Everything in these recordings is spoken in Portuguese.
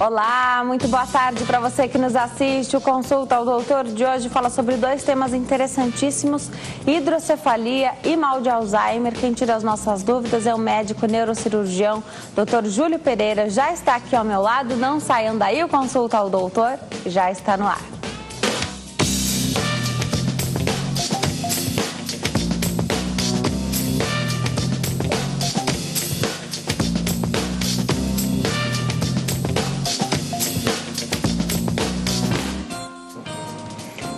Olá, muito boa tarde para você que nos assiste. O Consulta ao Doutor de hoje fala sobre dois temas interessantíssimos: hidrocefalia e mal de Alzheimer. Quem tira as nossas dúvidas é o médico neurocirurgião Dr. Júlio Pereira. Já está aqui ao meu lado, não saiam daí, o Consulta ao Doutor já está no ar.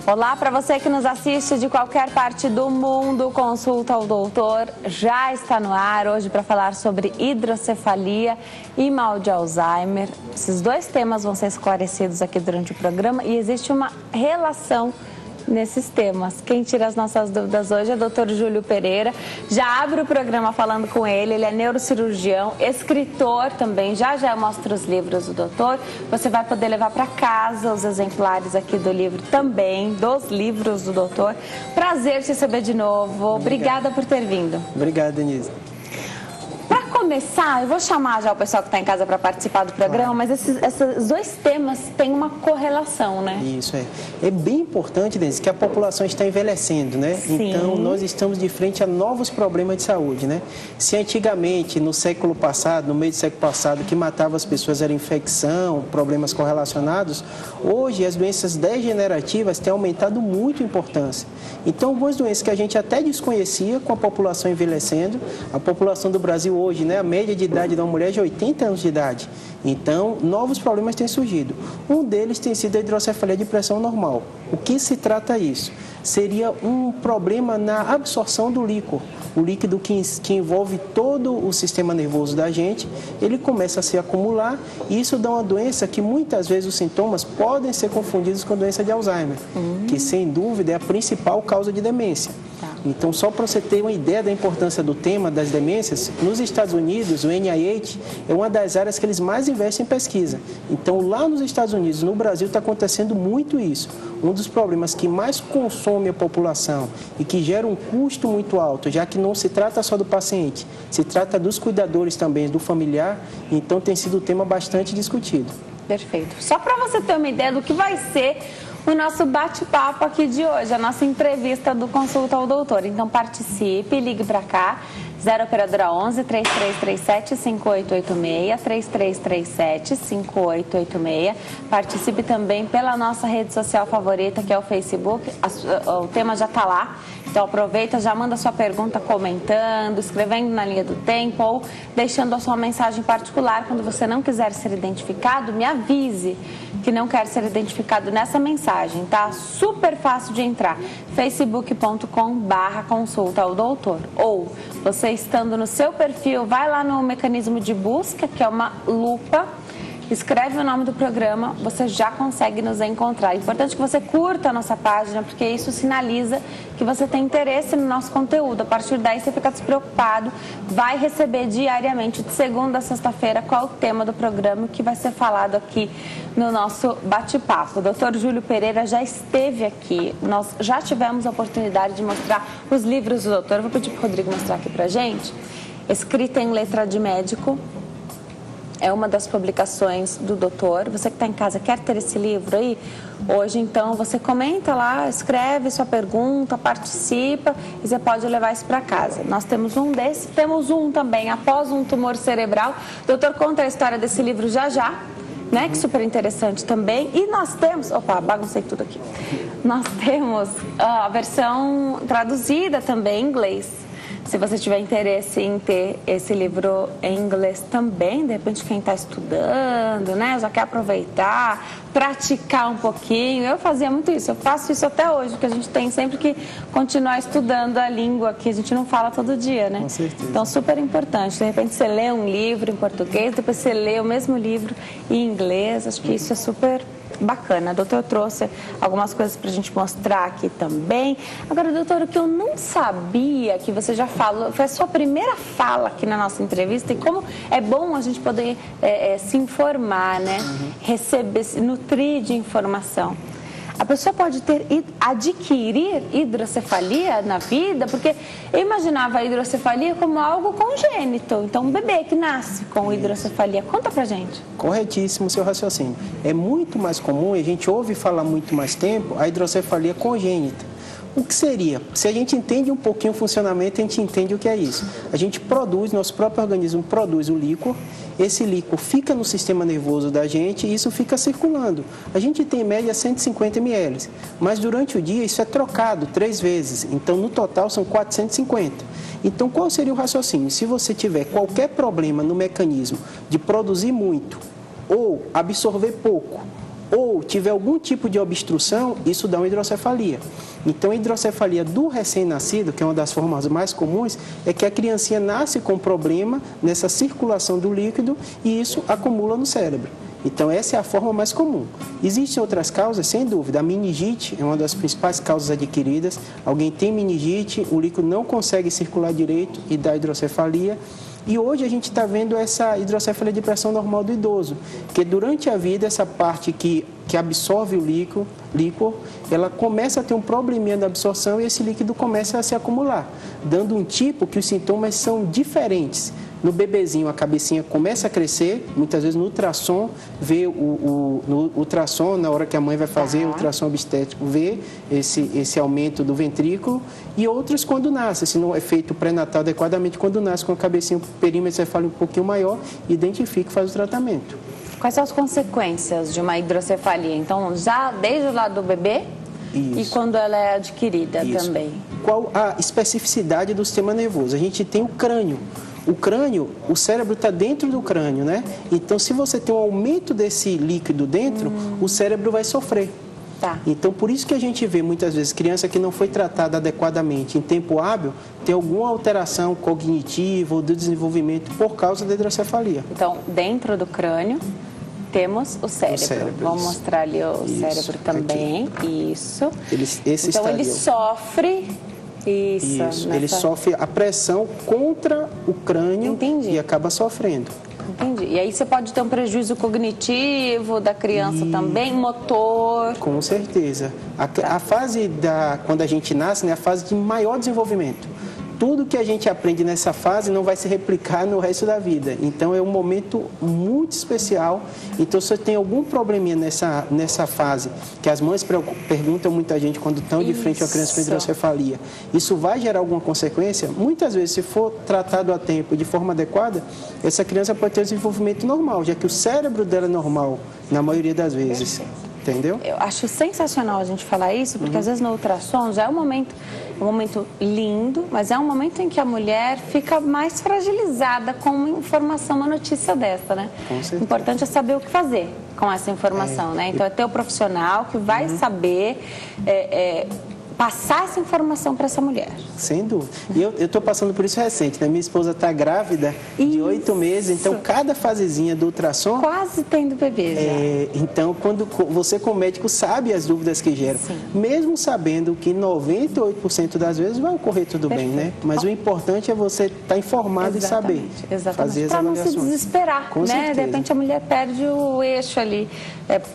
Olá, para você que nos assiste de qualquer parte do mundo, Consulta ao Doutor já está no ar hoje para falar sobre hidrocefalia e mal de Alzheimer. Esses dois temas vão ser esclarecidos aqui durante o programa e existe uma relação nesses temas. Quem tira as nossas dúvidas hoje é o Dr. Júlio Pereira. Já abre o programa falando com ele. Ele é neurocirurgião, escritor também. Já mostra os livros do doutor. Você vai poder levar para casa os exemplares aqui do livro também, dos livros do doutor. Prazer te receber de novo. Obrigada por ter vindo. Obrigado, Denise. Para começar, eu vou chamar já o pessoal que está em casa para participar do programa, mas esses dois temas têm uma correlação, né? Isso, é. É bem importante, Denise, que a população está envelhecendo, né? Sim. Então, nós estamos de frente a novos problemas de saúde, né? Se antigamente, no século passado, no meio do século passado, o que matava as pessoas era infecção, problemas correlacionados, hoje as doenças degenerativas têm aumentado muito em importância. Então, algumas doenças que a gente até desconhecia com a população envelhecendo, a população do Brasil hoje, né, a média de idade da mulher é de 80 anos de idade. Então, novos problemas têm surgido. Um deles tem sido a hidrocefalia de pressão normal. O que se trata isso? Seria um problema na absorção do líquor. O líquido que envolve todo o sistema nervoso da gente, ele começa a se acumular e isso dá uma doença que muitas vezes os sintomas podem ser confundidos com a doença de Alzheimer, que sem dúvida é a principal causa de demência. Então, só para você ter uma ideia da importância do tema das demências, nos Estados Unidos, o NIH é uma das áreas que eles mais investem em pesquisa. Então, lá nos Estados Unidos, no Brasil, está acontecendo muito isso. Um dos problemas que mais consome a população e que gera um custo muito alto, já que não se trata só do paciente, se trata dos cuidadores também, do familiar, então tem sido um tema bastante discutido. Perfeito. Só para você ter uma ideia do que vai ser o nosso bate-papo aqui de hoje, a nossa entrevista do Consulta ao Doutor. Então participe, ligue para cá, 0 operadora 11 3337 5886, 3337 5886. Participe também pela nossa rede social favorita, que é o Facebook. O tema já está lá. Então aproveita, já manda sua pergunta comentando, escrevendo na linha do tempo ou deixando a sua mensagem particular. Quando você não quiser ser identificado, me avise que não quer ser identificado nessa mensagem, tá? Super fácil de entrar, facebook.com/consulta ao doutor. Ou você estando no seu perfil, vai lá no mecanismo de busca, que é uma lupa, escreve o nome do programa, você já consegue nos encontrar. É importante que você curta a nossa página, porque isso sinaliza que você tem interesse no nosso conteúdo. A partir daí você fica despreocupado, vai receber diariamente, de segunda a sexta-feira, qual o tema do programa que vai ser falado aqui no nosso bate-papo. O Dr. Júlio Pereira já esteve aqui, nós já tivemos a oportunidade de mostrar os livros do doutor. Eu vou pedir para o Rodrigo mostrar aqui para a gente. Escrita em letra de médico. É uma das publicações do doutor. Você que está em casa quer ter esse livro aí? Hoje, então, você comenta lá, escreve sua pergunta, participa e você pode levar isso para casa. Nós temos um desse, temos um também, após um tumor cerebral. O doutor conta a história desse livro já, né? Que super interessante também. E nós temos... Opa, baguncei tudo aqui. Nós temos a versão traduzida também em inglês. Se você tiver interesse em ter esse livro em inglês também, de repente quem está estudando, né, já quer aproveitar, praticar um pouquinho. Eu fazia muito isso, eu faço isso até hoje, porque a gente tem sempre que continuar estudando a língua que a gente não fala todo dia, né? Com certeza. Então, super importante. De repente você lê um livro em português, depois você lê o mesmo livro em inglês. Acho que isso é super bacana. Doutor, trouxe algumas coisas para a gente mostrar aqui também. Agora, doutor, o que eu não sabia que você já falou, foi a sua primeira fala aqui na nossa entrevista, e como é bom a gente poder se informar, né? Receber, se nutrir de informação. A pessoa pode adquirir hidrocefalia na vida, porque eu imaginava a hidrocefalia como algo congênito. Então, um bebê que nasce com hidrocefalia. Conta pra gente. Corretíssimo o seu raciocínio. É muito mais comum, e a gente ouve falar muito mais tempo, a hidrocefalia congênita. O que seria? Se a gente entende um pouquinho o funcionamento, a gente entende o que é isso. A gente produz, nosso próprio organismo produz o líquor, esse líquor fica no sistema nervoso da gente e isso fica circulando. A gente tem em média 150 ml, mas durante o dia isso é trocado 3 vezes, então no total são 450. Então qual seria o raciocínio? Se você tiver qualquer problema no mecanismo de produzir muito ou absorver pouco, ou tiver algum tipo de obstrução, isso dá uma hidrocefalia. Então, a hidrocefalia do recém-nascido, que é uma das formas mais comuns, é que a criancinha nasce com problema nessa circulação do líquido e isso acumula no cérebro. Então, essa é a forma mais comum. Existem outras causas, sem dúvida. A meningite é uma das principais causas adquiridas. Alguém tem meningite, o líquido não consegue circular direito e dá hidrocefalia. E hoje a gente está vendo essa hidrocefalia de pressão normal do idoso, que durante a vida essa parte que absorve o líquor, ela começa a ter um probleminha na absorção e esse líquido começa a se acumular, dando um tipo que os sintomas são diferentes. No bebezinho a cabecinha começa a crescer, muitas vezes no ultrassom, vê no ultrassom, na hora que a mãe vai fazer o ultrassom obstétrico, vê esse aumento do ventrículo, e outros quando nasce, se não é feito pré-natal adequadamente, quando nasce com a cabecinha, o perímetro cefálico um pouquinho maior, identifica e faz o tratamento. Quais são as consequências de uma hidrocefalia? Então, já desde o lado do bebê? Isso. E quando ela é adquirida também? Qual a especificidade do sistema nervoso? A gente tem o crânio. O crânio, o cérebro está dentro do crânio, né? Então, se você tem um aumento desse líquido dentro, o cérebro vai sofrer. Tá. Então, por isso que a gente vê muitas vezes criança que não foi tratada adequadamente em tempo hábil, tem alguma alteração cognitiva ou do desenvolvimento por causa da hidrocefalia. Então, dentro do crânio, temos o cérebro. Vamos mostrar ali o cérebro também. Aqui. Isso. Então, ele sofre... Isso. Ele sofre a pressão contra o crânio. Entendi. E acaba sofrendo. Entendi. E aí você pode ter um prejuízo cognitivo da criança também, motor. Com certeza. A fase quando a gente nasce, né, a fase de maior desenvolvimento. Tudo que a gente aprende nessa fase não vai se replicar no resto da vida. Então, é um momento muito especial. Então, se você tem algum probleminha nessa fase, que as mães perguntam muita gente quando estão de frente a uma criança com hidrocefalia, isso vai gerar alguma consequência? Muitas vezes, se for tratado a tempo e de forma adequada, essa criança pode ter um desenvolvimento normal, já que o cérebro dela é normal, na maioria das vezes. Perfeito. Entendeu? Eu acho sensacional a gente falar isso, porque às vezes no ultrassom já é um momento lindo, mas é um momento em que a mulher fica mais fragilizada com uma informação, uma notícia dessa, né? Com certeza. O importante é saber o que fazer com essa informação, né? Então é ter o profissional que vai saber passar essa informação para essa mulher. Sem dúvida. E eu estou passando por isso recente, né? Minha esposa está grávida de 8 meses, então cada fasezinha do ultrassom... Quase tendo bebê já. Então, quando você como médico sabe as dúvidas que geram, mesmo sabendo que 98% das vezes vai ocorrer tudo bem, né? Mas o importante é você estar informado e saber fazer as avaliações. Para não se desesperar, Com né? certeza. De repente a mulher perde o eixo ali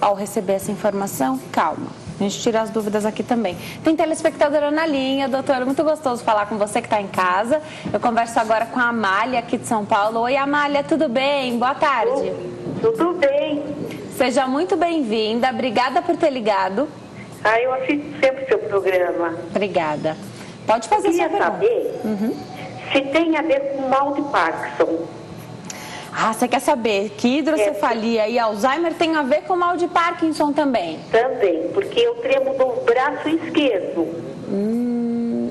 ao receber essa informação. Calma. A gente tira as dúvidas aqui também. Tem telespectadora na linha, doutora, muito gostoso falar com você que está em casa. Eu converso agora com a Amália, aqui de São Paulo. Oi, Amália, tudo bem? Boa tarde. Tudo bem. Seja muito bem-vinda, obrigada por ter ligado. Eu assisto sempre o seu programa. Obrigada. Pode fazer sua pergunta. Eu queria saber se tem a ver com mal de Parkinson. Você quer saber que hidrocefalia e Alzheimer tem a ver com mal de Parkinson também? Também, porque eu tremo do braço esquerdo.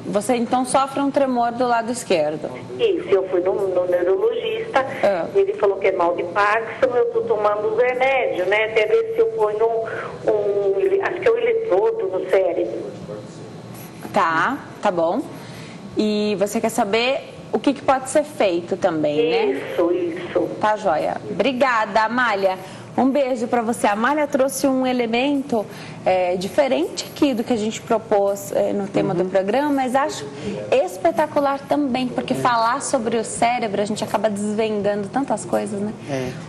Você então sofre um tremor do lado esquerdo? Isso, eu fui no neurologista, ele falou que é mal de Parkinson, eu estou tomando os remédios, né? Até ver se eu ponho acho que é um eletrodo no cérebro. Tá bom. E você quer saber o que pode ser feito também, né? Isso. Tá, joia. Obrigada, Amália. Um beijo para você. A Amália trouxe um elemento diferente aqui do que a gente propôs no tema do programa, mas acho espetacular também, porque falar sobre o cérebro, a gente acaba desvendando tantas coisas, né?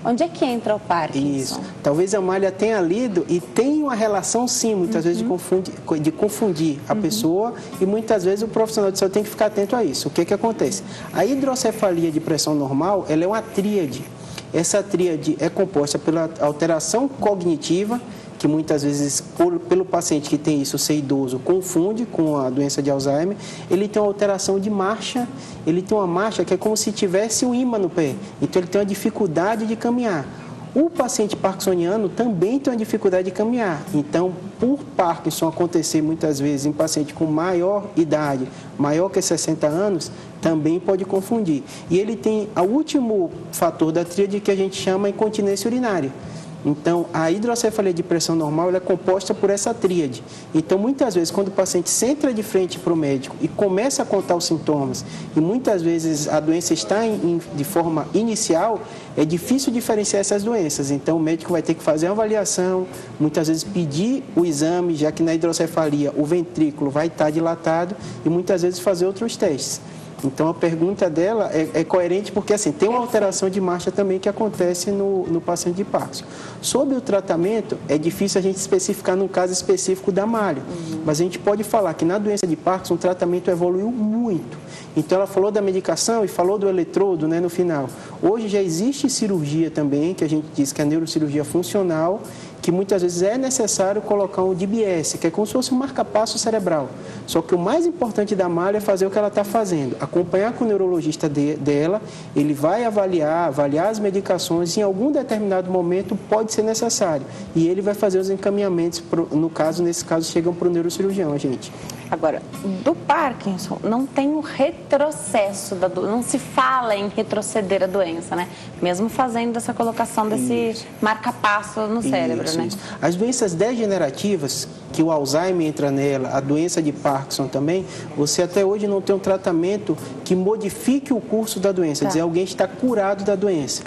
Onde é que entra o Parkinson? Isso. Talvez a Amália tenha lido e tem uma relação, sim, muitas vezes de confundir a pessoa, e muitas vezes o profissional de saúde tem que ficar atento a isso. O que acontece? A hidrocefalia de pressão normal, ela é uma tríade. Essa tríade é composta pela alteração cognitiva, que muitas vezes, pelo paciente que tem isso, ser idoso, confunde com a doença de Alzheimer. Ele tem uma alteração de marcha, ele tem uma marcha que é como se tivesse um ímã no pé, então ele tem uma dificuldade de caminhar. O paciente parkinsoniano também tem uma dificuldade de caminhar. Então, por Parkinson acontecer muitas vezes em paciente com maior idade, maior que 60 anos, também pode confundir. E ele tem o último fator da tríade que a gente chama incontinência urinária. Então, a hidrocefalia de pressão normal ela é composta por essa tríade. Então, muitas vezes, quando o paciente senta de frente para o médico e começa a contar os sintomas, e muitas vezes a doença está de forma inicial, é difícil diferenciar essas doenças. Então, o médico vai ter que fazer uma avaliação, muitas vezes pedir o exame, já que na hidrocefalia o ventrículo vai estar dilatado, e muitas vezes fazer outros testes. Então, a pergunta dela é coerente porque, assim, tem uma alteração de marcha também que acontece no paciente de Parkinson. Sobre o tratamento, é difícil a gente especificar num caso específico da Amália, mas a gente pode falar que na doença de Parkinson o tratamento evoluiu muito. Então, ela falou da medicação e falou do eletrodo, né, no final. Hoje já existe cirurgia também, que a gente diz que é a neurocirurgia funcional, que muitas vezes é necessário colocar um DBS, que é como se fosse um marca-passo cerebral. Só que o mais importante da Amália é fazer o que ela está fazendo, acompanhar com o neurologista dela, ele vai avaliar as medicações, e em algum determinado momento pode ser necessário. E ele vai fazer os encaminhamentos, nesse caso, chegam para o neurocirurgião, gente. Agora, do Parkinson, não tem o retrocesso da doença, não se fala em retroceder a doença, né? Mesmo fazendo essa colocação desse marca-passo no cérebro, né? Isso. As doenças degenerativas, que o Alzheimer entra nela, a doença de Parkinson também, você até hoje não tem um tratamento que modifique o curso da doença, dizer alguém está curado da doença.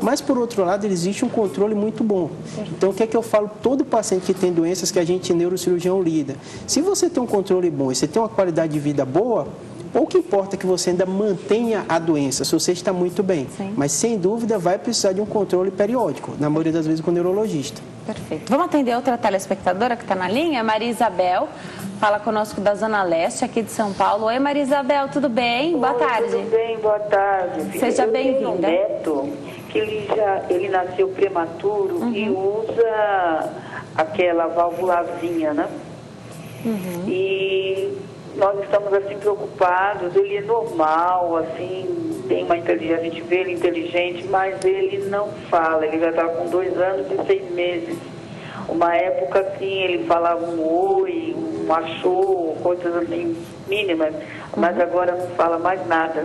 Mas, por outro lado, existe um controle muito bom. Então, o que é que eu falo? Todo paciente que tem doenças que a gente, neurocirurgião, lida. Se você tem um controle bom e você tem uma qualidade de vida boa, pouco importa que você ainda mantenha a doença, se você está muito bem. Mas, sem dúvida, vai precisar de um controle periódico, na maioria das vezes com o neurologista. Perfeito. Vamos atender outra telespectadora que está na linha, Maria Isabel, fala conosco da Zona Leste, aqui de São Paulo. Oi, Maria Isabel, tudo bem? Boa tarde. Tudo bem, boa tarde. Seja bem-vinda. Eu tenho um neto que ele nasceu prematuro e usa aquela válvulazinha, né? E nós estamos assim preocupados. Ele é normal, assim, tem uma inteligência, a gente vê ele inteligente, mas ele não fala. Ele já está com 2 anos e 6 meses. Uma época, assim, ele falava um oi, um achou, coisas assim mínimas, mas agora não fala mais nada.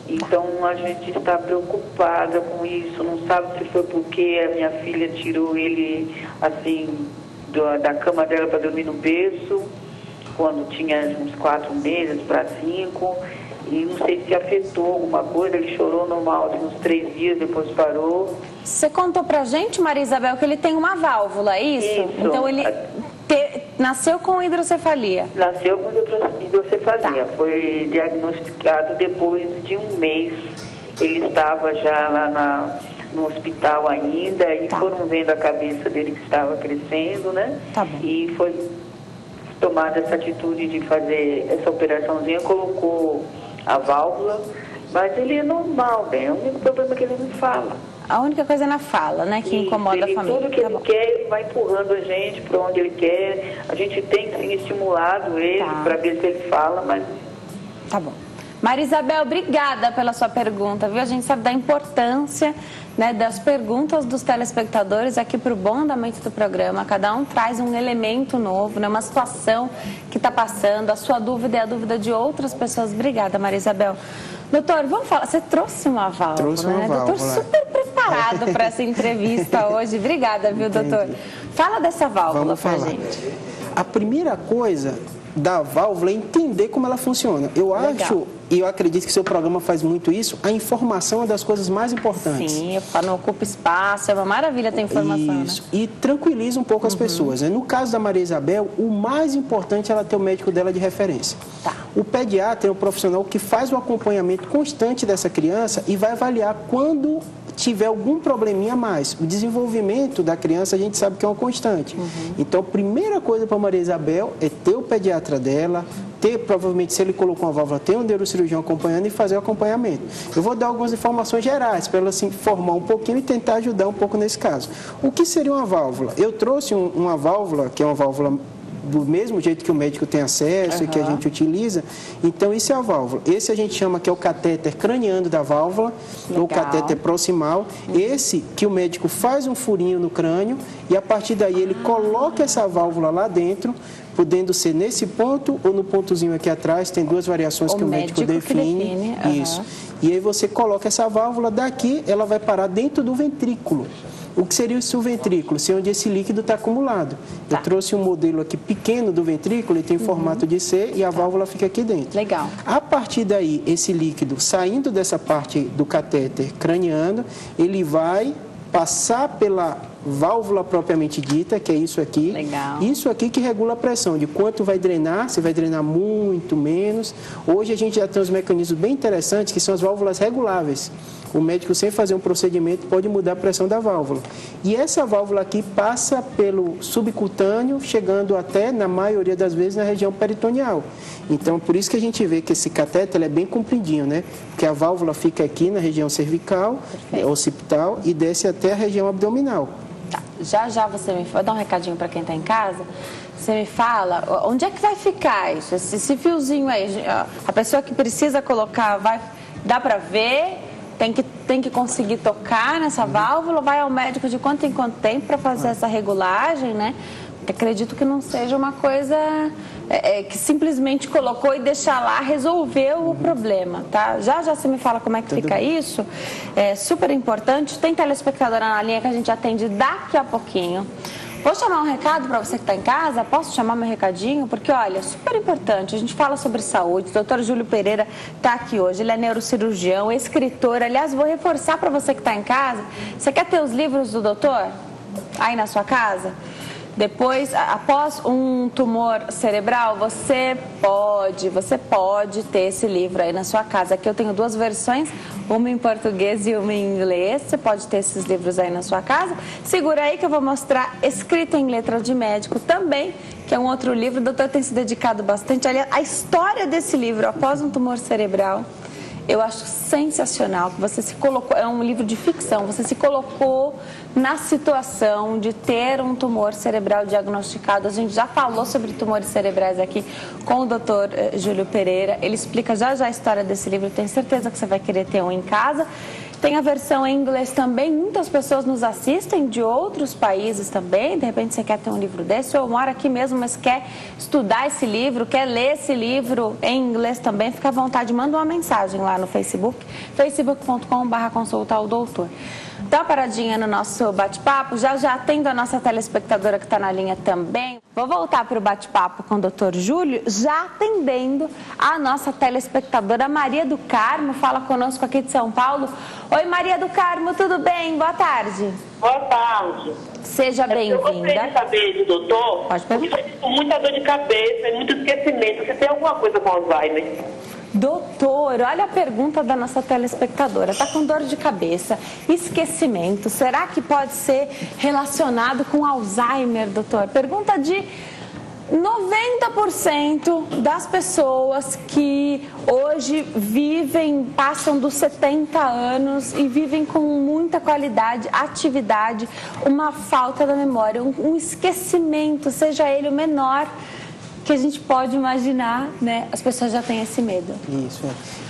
Então a gente está preocupada com isso, não sabe se foi porque a minha filha tirou ele assim da cama dela para dormir no berço, quando tinha uns 4 meses para 5, e não sei se afetou alguma coisa. Ele chorou normal assim, uns 3 dias, depois parou. Você contou pra gente, Maria Isabel, que ele tem uma válvula, é isso? Isso. Então ele nasceu com hidrocefalia. Nasceu com hidrocefalia. Foi diagnosticado depois de 1 mês. Ele estava já lá no hospital ainda, e foram vendo a cabeça dele que estava crescendo, né? E foi tomada essa atitude de fazer essa operaçãozinha, colocou a válvula, mas ele é normal, bem. O único problema é que ele não fala. A única coisa é na fala, né, que incomoda a família. Tudo que ele quer, ele vai empurrando a gente para onde ele quer. A gente tem sim estimulado ele para ver se ele fala, mas... Tá bom. Maria Isabel, obrigada pela sua pergunta, viu? A gente sabe da importância, né, das perguntas dos telespectadores aqui para o bom andamento do programa. Cada um traz um elemento novo, né, uma situação que está passando. A sua dúvida é a dúvida de outras pessoas. Obrigada, Maria Isabel. Doutor, vamos falar. Você trouxe uma válvula, trouxe uma válvula. Doutor, super preparado para essa entrevista hoje. Obrigada, viu, doutor? Fala dessa válvula para a gente. A primeira coisa da válvula é entender como ela funciona. Eu acho e eu acredito que seu programa faz muito isso, a informação é uma das coisas mais importantes. Sim, não ocupa espaço, é uma maravilha ter informação. Isso, né? E tranquiliza um pouco as pessoas. Né? No caso da Maria Isabel, o mais importante é ela ter o médico dela de referência. Tá. O pediatra é um profissional que faz o acompanhamento constante dessa criança e vai avaliar quando tiver algum probleminha a mais. O desenvolvimento da criança a gente sabe que é uma constante. Então, a primeira coisa para a Maria Isabel é ter o pediatra dela, provavelmente, se ele colocou uma válvula, ter um neurocirurgião acompanhando e fazer o acompanhamento. Eu vou dar algumas informações gerais para ela se informar um pouquinho e tentar ajudar um pouco nesse caso. O que seria uma válvula? Eu trouxe uma válvula, que é uma válvula do mesmo jeito que o médico tem acesso e que a gente utiliza. Então, isso é a válvula. Esse a gente chama que é o catéter craniano da válvula, ou catéter proximal. Esse que o médico faz um furinho no crânio e, a partir daí, ele coloca essa válvula lá dentro, podendo ser nesse ponto ou no pontozinho aqui atrás. Tem duas variações que o médico define. Isso. E aí você coloca essa válvula daqui, ela vai parar dentro do ventrículo. O que seria o ventrículo? Se onde esse líquido está acumulado. Eu trouxe um modelo aqui pequeno do ventrículo, ele tem formato de C e a válvula fica aqui dentro. Legal. A partir daí, esse líquido saindo dessa parte do catéter craniano, ele vai passar pela válvula propriamente dita, que é isso aqui. Legal. Isso aqui que regula a pressão, de quanto vai drenar, se vai drenar muito, menos. Hoje a gente já tem uns mecanismos bem interessantes, que são as válvulas reguláveis. O médico, sem fazer um procedimento, pode mudar a pressão da válvula. E essa válvula aqui passa pelo subcutâneo, chegando até, na maioria das vezes, na região peritoneal. Então, por isso que a gente vê que esse catéter é bem compridinho, né? Porque a válvula fica aqui na região cervical, occipital, e desce até a região abdominal. Tá. Já você me fala, dá um recadinho para quem está em casa. Você me fala, onde é que vai ficar isso? Esse fiozinho aí, a pessoa que precisa colocar, dá para ver? Tem que conseguir tocar nessa válvula, vai ao médico de quanto em quanto tempo para fazer essa regulagem, né? Porque acredito que não seja uma coisa que simplesmente colocou e deixar lá, resolveu o problema, tá? Já você me fala como é que fica isso, é super importante. Tem telespectadora na linha que a gente atende daqui a pouquinho. Vou chamar um recado para você que está em casa? Posso chamar meu recadinho? Porque, olha, super importante, a gente fala sobre saúde. O doutor Júlio Pereira está aqui hoje, ele é neurocirurgião, escritor. Aliás, vou reforçar para você que está em casa. Você quer ter os livros do doutor aí na sua casa? Depois, após um tumor cerebral, você pode ter esse livro aí na sua casa. Aqui eu tenho duas versões, uma em português e uma em inglês. Você pode ter esses livros aí na sua casa. Segura aí que eu vou mostrar Escrito em Letra de Médico também, que é um outro livro. O doutor tem se dedicado bastante. Aliás, a história desse livro, após um tumor cerebral, eu acho sensacional, que você se colocou, é um livro de ficção, você se colocou na situação de ter um tumor cerebral diagnosticado. A gente já falou sobre tumores cerebrais aqui com o doutor Júlio Pereira, ele explica já a história desse livro, tenho certeza que você vai querer ter um em casa. Tem a versão em inglês também, muitas pessoas nos assistem de outros países também, de repente você quer ter um livro desse, ou mora aqui mesmo, mas quer estudar esse livro, quer ler esse livro em inglês também, fica à vontade, manda uma mensagem lá no Facebook, facebook.com/consultaodoutor. Dá uma paradinha no nosso bate-papo, já atendo a nossa telespectadora que está na linha também. Vou voltar para o bate-papo com o doutor Júlio, já atendendo a nossa telespectadora Maria do Carmo, fala conosco aqui de São Paulo. Oi, Maria do Carmo, tudo bem? Boa tarde. Boa tarde. Seja bem-vinda. Eu gostaria de saber do doutor, pode perguntar. porque eu estou com muita dor de cabeça e muito esquecimento. Você tem alguma coisa com Alzheimer? Doutor, olha a pergunta da nossa telespectadora. Está com dor de cabeça, esquecimento. Será que pode ser relacionado com Alzheimer, doutor? Pergunta de 90% das pessoas que hoje passam dos 70 anos e vivem com muita qualidade, atividade, uma falta da memória, um esquecimento, seja ele o menor que a gente pode imaginar, né? As pessoas já têm esse medo. Isso,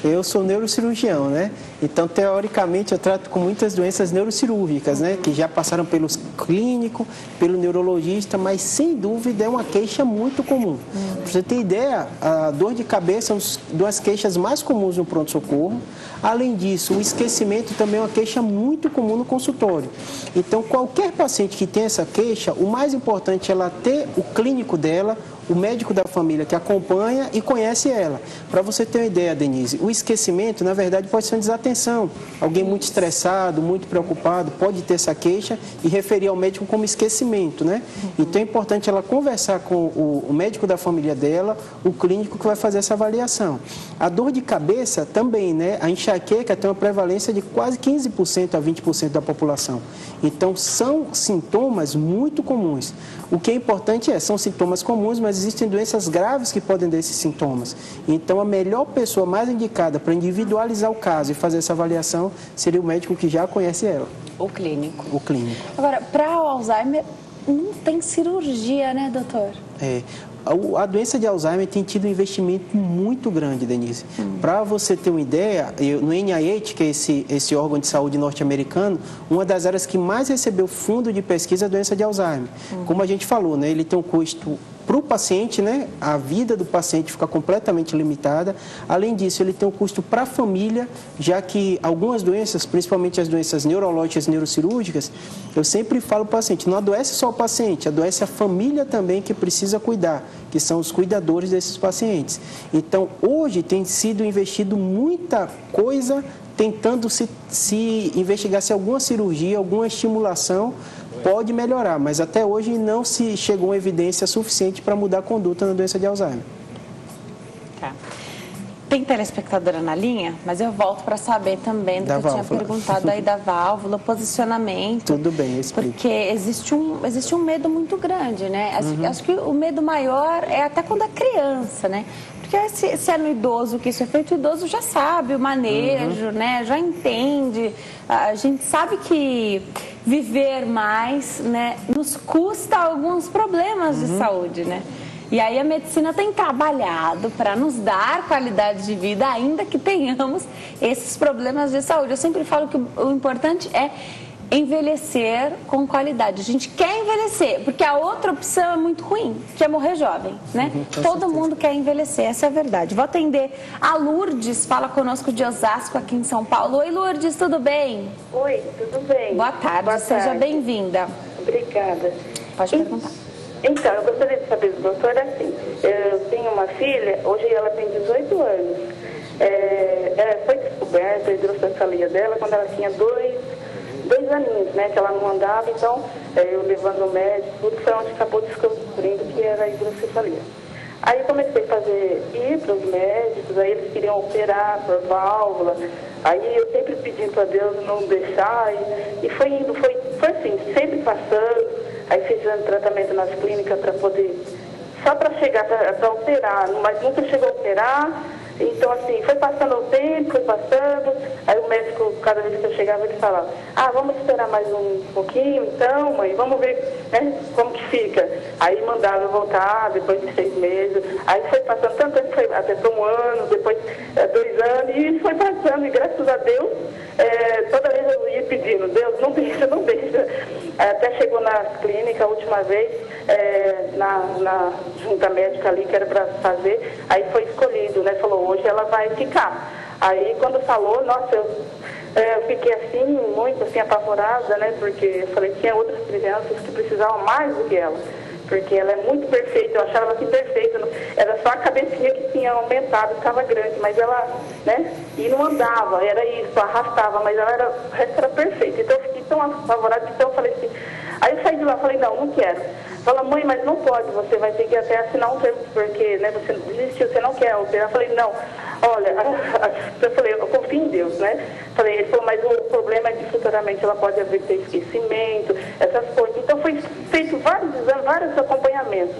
Eu sou neurocirurgião, né? Então, teoricamente, eu trato com muitas doenças neurocirúrgicas, né? Que já passaram pelo clínico, pelo neurologista, mas, sem dúvida, é uma queixa muito comum. Para você ter ideia, a dor de cabeça é uma das queixas mais comuns no pronto-socorro. Além disso, o esquecimento também é uma queixa muito comum no consultório. Então, qualquer paciente que tem essa queixa, o mais importante é ela ter o clínico dela, o médico da família que acompanha e conhece ela. Para você ter uma ideia, Denise, o esquecimento, na verdade, pode ser uma desatenção. Alguém muito estressado, muito preocupado, pode ter essa queixa e referir ao médico como esquecimento, né? Então é importante ela conversar com o médico da família dela, o clínico que vai fazer essa avaliação. A dor de cabeça também, né? A enxaqueca tem uma prevalência de quase 15% a 20% da população. Então são sintomas muito comuns. O que é importante são sintomas comuns, mas existem doenças graves que podem dar esses sintomas. Então a melhor pessoa mais indicada para individualizar o caso e fazer essa avaliação seria o médico que já conhece ela. O clínico. O clínico. Agora, para o Alzheimer, não tem cirurgia, né, doutor? A doença de Alzheimer tem tido um investimento muito grande, Denise. Para você ter uma ideia, no NIH, que é esse órgão de saúde norte-americano, uma das áreas que mais recebeu fundo de pesquisa é a doença de Alzheimer. Como a gente falou, né, ele tem um custo para o paciente, né, a vida do paciente fica completamente limitada. Além disso, ele tem um custo para a família, já que algumas doenças, principalmente as doenças neurológicas e neurocirúrgicas, eu sempre falo para o paciente, não adoece só o paciente, adoece a família também que precisa cuidar, que são os cuidadores desses pacientes. Então, hoje tem sido investido muita coisa tentando se investigar se alguma cirurgia, alguma estimulação pode melhorar, mas até hoje não se chegou uma evidência suficiente para mudar a conduta na doença de Alzheimer. Tá. Tem telespectadora na linha, mas eu volto para saber também do que eu tinha perguntado aí da válvula, posicionamento. Tudo bem, eu explico. Porque existe um medo muito grande, né? Acho que o medo maior é até quando é criança, né? Porque se é no idoso que isso é feito, o idoso já sabe o manejo, né? Já entende. A gente sabe que viver mais, né, nos custa alguns problemas de saúde, né? E aí a medicina tem trabalhado para nos dar qualidade de vida, ainda que tenhamos esses problemas de saúde. Eu sempre falo que o importante é envelhecer com qualidade. A gente quer envelhecer, porque a outra opção é muito ruim, que é morrer jovem, né? Todo mundo quer envelhecer, essa é a verdade. Vou atender a Lourdes, fala conosco de Osasco, aqui em São Paulo. Oi, Lourdes, tudo bem? Oi, tudo bem. Boa tarde, seja bem-vinda. Obrigada. Pode perguntar. Então, eu gostaria de saber do doutor, assim, eu tenho uma filha, hoje ela tem 18 anos. Foi descoberta a hidrocefalia dela quando ela tinha dois aninhos, né, que ela não andava, então eu levando o médico, tudo foi onde acabou descobrindo que era hidrocefalia. Aí eu comecei a ir para os médicos, aí eles queriam operar por válvula, aí eu sempre pedindo para Deus não deixar, e foi indo, foi assim, sempre passando, aí fazendo tratamento nas clínicas para poder, só para chegar para operar, mas nunca chegou a operar. Então, assim, foi passando o tempo, foi passando, aí o médico, cada vez que eu chegava, ele falava, vamos esperar mais um pouquinho, então, mãe, vamos ver, né, como que fica. Aí mandava eu voltar, depois de 6 meses, aí foi passando tanto tempo, foi até por 1 ano, depois 2 anos, e foi passando, e graças a Deus, toda vez eu ia pedindo, Deus, não deixa, não deixa. Até chegou na clínica a última vez, na junta médica ali, que era para fazer, aí foi escolhido, né, falou, hoje ela vai ficar. Aí quando falou, nossa, eu fiquei assim, muito assim, apavorada, né, porque eu falei, tinha outras crianças que precisavam mais do que ela, porque ela é muito perfeita, eu achava ela assim perfeita, era só a cabecinha que tinha aumentado, ficava grande, mas ela, né, e não andava, era isso, arrastava, mas o resto era perfeita, então eu fiquei tão apavorada, então eu falei assim, aí eu saí de lá, falei, não quero. Fala, mãe, mas não pode, você vai ter que até assinar um termo, porque, né, você desistiu, você não quer operar. Eu falei, não, olha, eu falei, eu confio em Deus, né? Ele falou, mas o problema é que futuramente ela pode haver ter esquecimento, essas coisas. Então foi feito vários exames, vários acompanhamentos.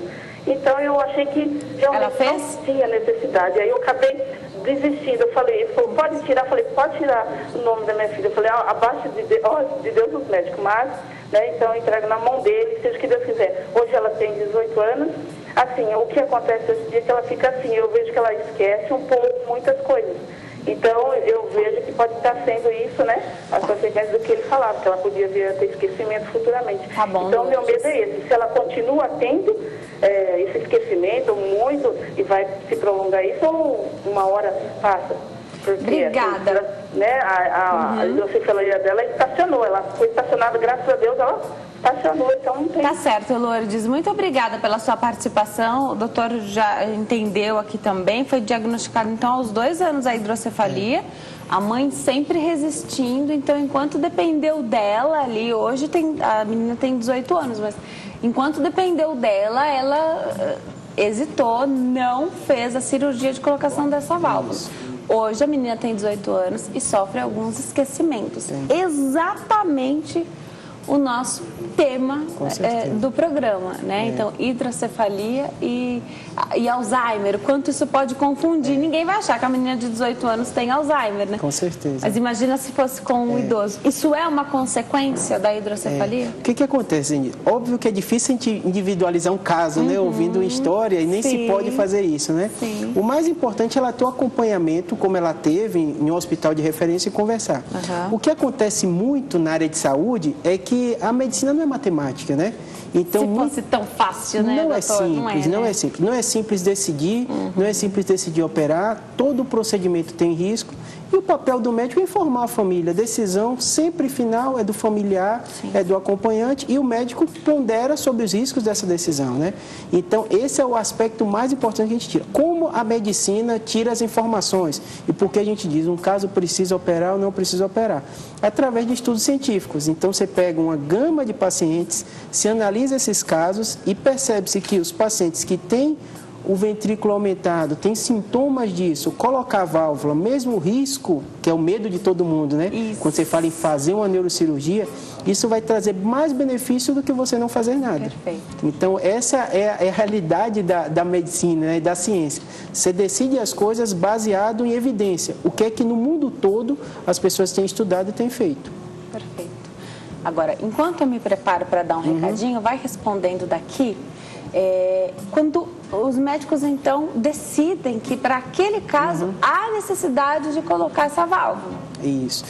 Então eu achei que realmente não tinha necessidade. Aí eu acabei desistindo. Eu falei, ele falou, pode tirar? Eu falei, pode tirar o nome da minha filha. Eu falei, abaixo de Deus os médicos, mas, né, então eu entrego na mão dele, seja o que Deus quiser. Hoje ela tem 18 anos. Assim, o que acontece esse dia é que ela fica assim, eu vejo que ela esquece um pouco, muitas coisas. Então, eu vejo que pode estar sendo isso, né, a consequência do que ele falava, que ela podia vir a ter esquecimento futuramente. Tá bom, então, meu medo é esse. Se ela continua tendo esse esquecimento muito e vai se prolongar isso, ou uma hora passa. Porque, obrigada. Assim, né, a hidrocefalia dela estacionou, ela foi estacionada, graças a Deus, ela Passou noite, então não tem. Tá certo, Lourdes. Muito obrigada pela sua participação. O doutor já entendeu aqui também. Foi diagnosticado, então, aos 2 anos a hidrocefalia. A mãe sempre resistindo. Então, enquanto dependeu dela ali, hoje a menina tem 18 anos, mas enquanto dependeu dela, ela hesitou, não fez a cirurgia de colocação dessa válvula. Hoje a menina tem 18 anos e sofre alguns esquecimentos. Exatamente o nosso tema do programa, né? Então, hidrocefalia e Alzheimer. O quanto isso pode confundir. Ninguém vai achar que a menina de 18 anos tem Alzheimer, né? Com certeza. Mas imagina se fosse com um idoso. Isso é uma consequência da hidrocefalia? O que acontece, Andy? Óbvio que é difícil a gente individualizar um caso, né? Ouvindo uma história e nem se pode fazer isso, né? Sim. O mais importante é ela ter o acompanhamento, como ela teve em um hospital de referência, e conversar. O que acontece muito na área de saúde é que a medicina não é matemática, né? Então, se fosse tão fácil, né, não é doutor? simples, não é simples. Não é simples decidir, não é simples decidir operar. Todo o procedimento tem risco. E o papel do médico é informar a família. A decisão sempre final é do familiar, é do acompanhante, e o médico pondera sobre os riscos dessa decisão, né? Então, esse é o aspecto mais importante que a gente tira. Como a medicina tira as informações e por que a gente diz um caso precisa operar ou não precisa operar? Através de estudos científicos. Então, você pega uma gama de pacientes, se analisa esses casos e percebe-se que os pacientes que têm o ventrículo aumentado, tem sintomas disso, colocar a válvula, mesmo o risco, que é o medo de todo mundo, né? Isso. Quando você fala em fazer uma neurocirurgia, isso vai trazer mais benefício do que você não fazer nada. Perfeito. Então, essa é a realidade da medicina, né, e da ciência. Você decide as coisas baseado em evidência. O que é que no mundo todo as pessoas têm estudado e têm feito. Perfeito. Agora, enquanto eu me preparo para dar um recadinho, vai respondendo daqui. Quando os médicos, então, decidem que para aquele caso há necessidade de colocar essa válvula. Isso.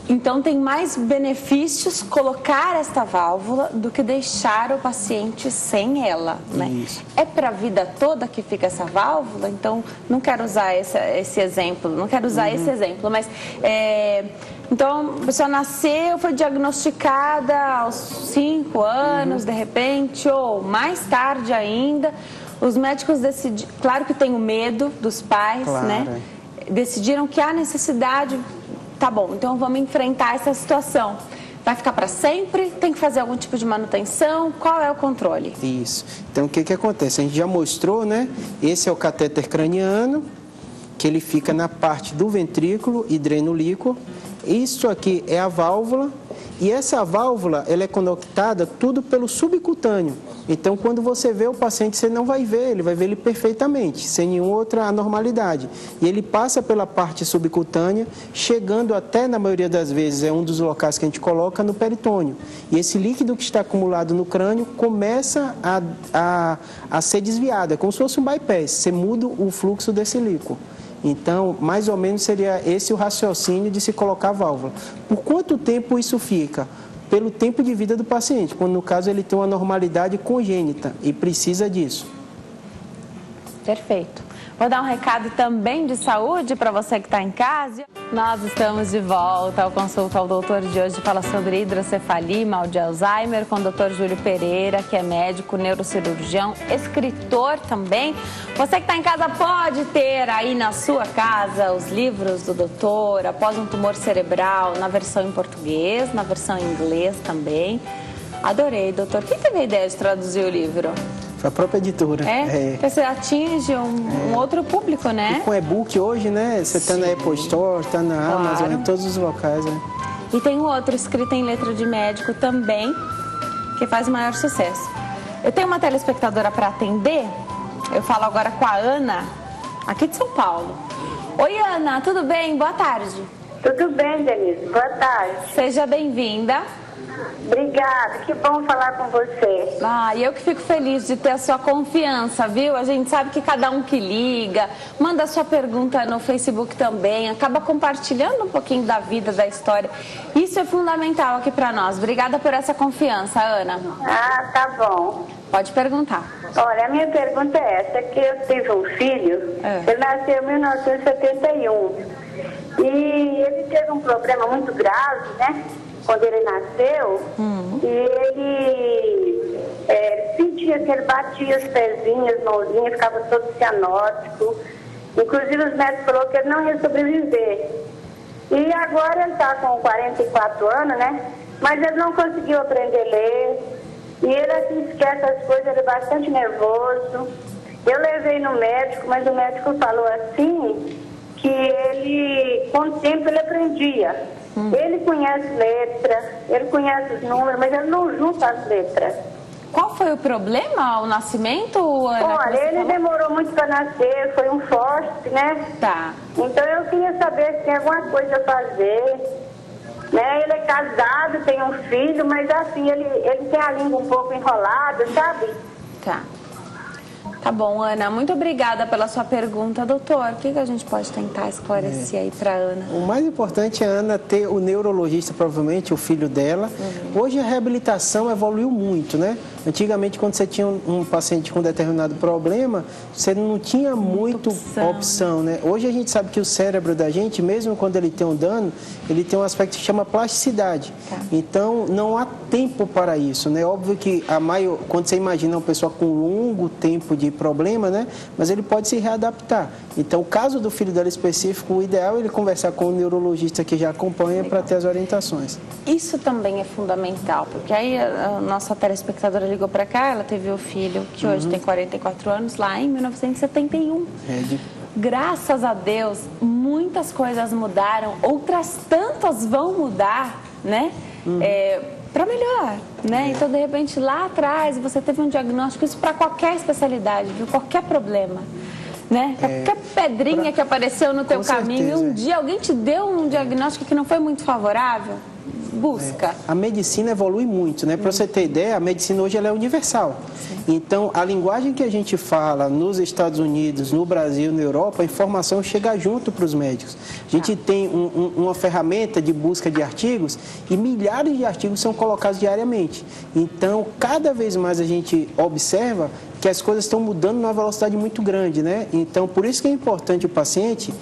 Então, tem mais benefícios colocar esta válvula do que deixar o paciente sem ela, né? Isso. É para a vida toda que fica essa válvula? Então, não quero usar esse exemplo, mas... Então, a pessoa nasceu, foi diagnosticada aos 5 anos, de repente, ou mais tarde ainda. Os médicos decidiram, claro que tem o medo dos pais, né? Decidiram que há necessidade, tá bom, então vamos enfrentar essa situação. Vai ficar para sempre? Tem que fazer algum tipo de manutenção? Qual é o controle? Isso. Então, o que acontece? A gente já mostrou, né? Esse é o catéter craniano, que ele fica na parte do ventrículo e drena o líquido. Isso aqui é a válvula, e essa válvula ela é conectada tudo pelo subcutâneo. Então, quando você vê o paciente, você não vai ver, ele vai ver ele perfeitamente, sem nenhuma outra anormalidade. E ele passa pela parte subcutânea, chegando até, na maioria das vezes, é um dos locais que a gente coloca no peritônio. E esse líquido que está acumulado no crânio começa a ser desviado, é como se fosse um bypass, você muda o fluxo desse líquido. Então, mais ou menos seria esse o raciocínio de se colocar a válvula. Por quanto tempo isso fica? Pelo tempo de vida do paciente, quando no caso ele tem uma normalidade congênita e precisa disso. Perfeito. Vou dar um recado também de saúde para você que está em casa. Nós estamos de volta ao Consulta ao Doutor de hoje, fala sobre hidrocefalia e mal de Alzheimer, com o Dr. Júlio Pereira, que é médico, neurocirurgião, escritor também. Você que está em casa pode ter aí na sua casa os livros do doutor, Após um Tumor Cerebral, na versão em português, na versão em inglês também. Adorei, doutor. Quem teve a ideia de traduzir o livro? Foi a própria editora. Porque você atinge um outro público, né? E com e-book hoje, né? Você está na Apple Store, está na Amazon, em todos os locais, né? E tem um outro escrito em letra de médico também, que faz o maior sucesso. Eu tenho uma telespectadora para atender. Eu falo agora com a Ana, aqui de São Paulo. Oi, Ana, tudo bem? Boa tarde. Tudo bem, Denise. Boa tarde. Seja bem-vinda. Obrigada, que bom falar com você. E eu que fico feliz de ter a sua confiança, viu? A gente sabe que cada um que liga, manda sua pergunta no Facebook também, acaba compartilhando um pouquinho da vida, da história. Isso é fundamental aqui para nós. Obrigada por essa confiança, Ana. Tá bom. Pode perguntar. Olha, a minha pergunta é essa, que eu tive um filho, ele nasceu em 1971, e ele teve um problema muito grave, né? quando ele nasceu, e ele sentia que ele batia os pezinhos, as mãozinhas, ficava todo cianótico. Inclusive os médicos falaram que ele não ia sobreviver. E agora ele está com 44 anos, né? Mas ele não conseguiu aprender a ler. E ele assim esquece as coisas, ele é bastante nervoso. Eu levei no médico, mas o médico falou assim que ele, com o tempo, ele aprendia. Ele conhece letra, ele conhece os números, mas ele não junta as letras. Qual foi o problema ao nascimento, Ana? Olha, ele demorou muito para nascer, foi um forte, né? Tá. Então eu queria saber se tem alguma coisa a fazer. Né? Ele é casado, tem um filho, mas assim, ele tem a língua um pouco enrolada, sabe? Tá. Tá bom, Ana. Muito obrigada pela sua pergunta, doutor. O que a gente pode tentar esclarecer aí para Ana? O mais importante é a Ana ter o neurologista, provavelmente, o filho dela. Hoje a reabilitação evoluiu muito, né? Antigamente, quando você tinha um paciente com determinado problema, você não tinha muita opção, né? Hoje a gente sabe que o cérebro da gente, mesmo quando ele tem um dano, ele tem um aspecto que chama plasticidade. Tá. Então, não há tempo para isso, né? Óbvio que quando você imagina uma pessoa com longo tempo de problema, né? Mas ele pode se readaptar. Então, o caso do filho dela específico, o ideal é ele conversar com o neurologista que já acompanha para ter as orientações. Isso também é fundamental, porque aí a nossa telespectadora ligou para cá, ela teve o filho que hoje tem 44 anos, lá em 1971. Graças a Deus, muitas coisas mudaram, outras tantas vão mudar, né? Para melhor, né? Então, de repente, lá atrás, você teve um diagnóstico, isso para qualquer especialidade, viu? Qualquer problema, né? Qualquer pedrinha que apareceu no teu caminho, e um dia alguém te deu um diagnóstico que não foi muito favorável, busca. A medicina evolui muito, né? Para você ter ideia, a medicina hoje ela é universal. Então, a linguagem que a gente fala nos Estados Unidos, no Brasil, na Europa, a informação chega junto para os médicos. A gente tem uma ferramenta de busca de artigos e milhares de artigos são colocados diariamente. Então, cada vez mais a gente observa que as coisas estão mudando numa velocidade muito grande, né? Então, por isso que é importante o paciente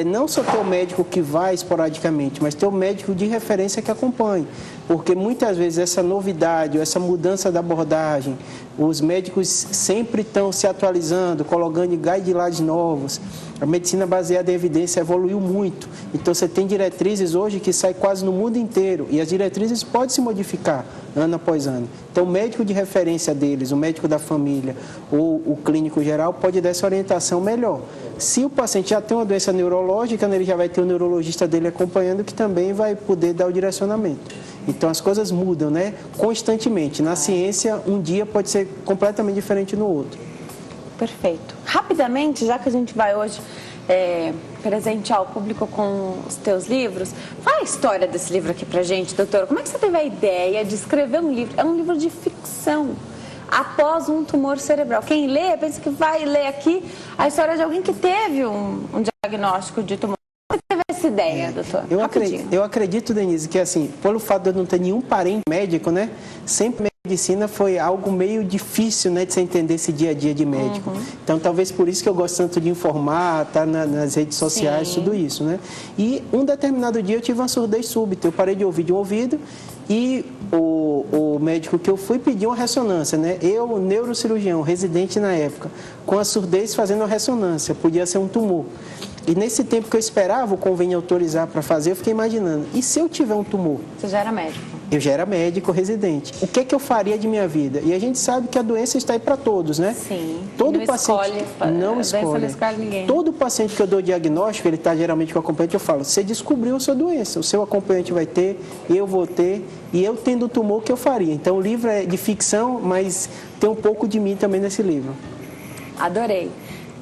não só ter o médico que vai esporadicamente, mas ter o médico de referência que acompanhe. Porque muitas vezes essa novidade, essa mudança da abordagem, os médicos sempre estão se atualizando, colocando guidelines novos. A medicina baseada em evidência evoluiu muito. Então, você tem diretrizes hoje que saem quase no mundo inteiro. E as diretrizes podem se modificar ano após ano. Então, o médico de referência deles, o médico da família ou o clínico geral pode dar essa orientação melhor. Se o paciente já tem uma doença neurológica, ele já vai ter o neurologista dele acompanhando, que também vai poder dar o direcionamento. Então, as coisas mudam, né? Constantemente. Na ciência, um dia pode ser completamente diferente no outro. Perfeito. Rapidamente, já que a gente vai hoje presentear o público com os teus livros, fala a história desse livro aqui pra gente, doutor. Como é que você teve a ideia de escrever um livro? É um livro de ficção, após um tumor cerebral. Quem lê, pensa que vai ler aqui a história de alguém que teve um diagnóstico de tumor. Como você teve essa ideia, doutor? Eu acredito, Denise, que assim, pelo fato de eu não ter nenhum parente médico, né? Sempre a medicina foi algo meio difícil, né, de você entender esse dia a dia de médico. Então, talvez por isso que eu gosto tanto de informar, estar nas redes sociais, tudo isso, né? E um determinado dia eu tive uma surdez súbita. Eu parei de ouvir de um ouvido e o médico que eu fui pediu uma ressonância, né? Eu, neurocirurgião, residente na época, com a surdez fazendo a ressonância, podia ser um tumor. E nesse tempo que eu esperava o convênio autorizar para fazer, eu fiquei imaginando, e se eu tiver um tumor? Você já era médico? Eu já era médico residente. O que eu faria de minha vida? E a gente sabe que a doença está aí para todos, né? Sim. Todo não paciente escolhe, não escolhe. Não escolhe ninguém. Todo paciente que eu dou diagnóstico, ele está geralmente com o acompanhante, eu falo, você descobriu a sua doença, o seu acompanhante vai ter, eu vou ter, e eu tendo o tumor, o que eu faria? Então o livro é de ficção, mas tem um pouco de mim também nesse livro. Adorei.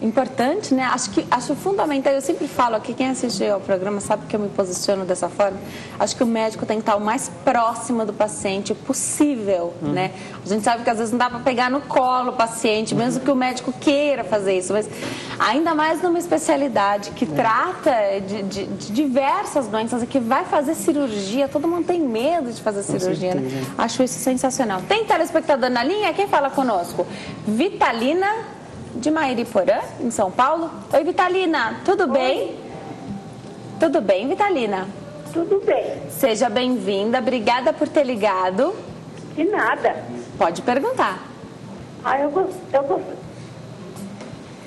Importante, né? Acho fundamental. Eu sempre falo aqui, quem assistiu ao programa sabe que eu me posiciono dessa forma. Acho que o médico tem que estar o mais próximo do paciente possível, né? A gente sabe que às vezes não dá para pegar no colo o paciente, mesmo que o médico queira fazer isso, mas ainda mais numa especialidade que trata de diversas doenças e que vai fazer cirurgia. Todo mundo tem medo de fazer cirurgia, né? Acho isso sensacional. Tem telespectador na linha? Quem fala conosco? Vitalina de Mairiporã, em São Paulo. Oi, Vitalina, tudo bem? Tudo bem, Vitalina? tudo bem. Seja bem-vinda, obrigada por ter ligado. De nada. Pode perguntar.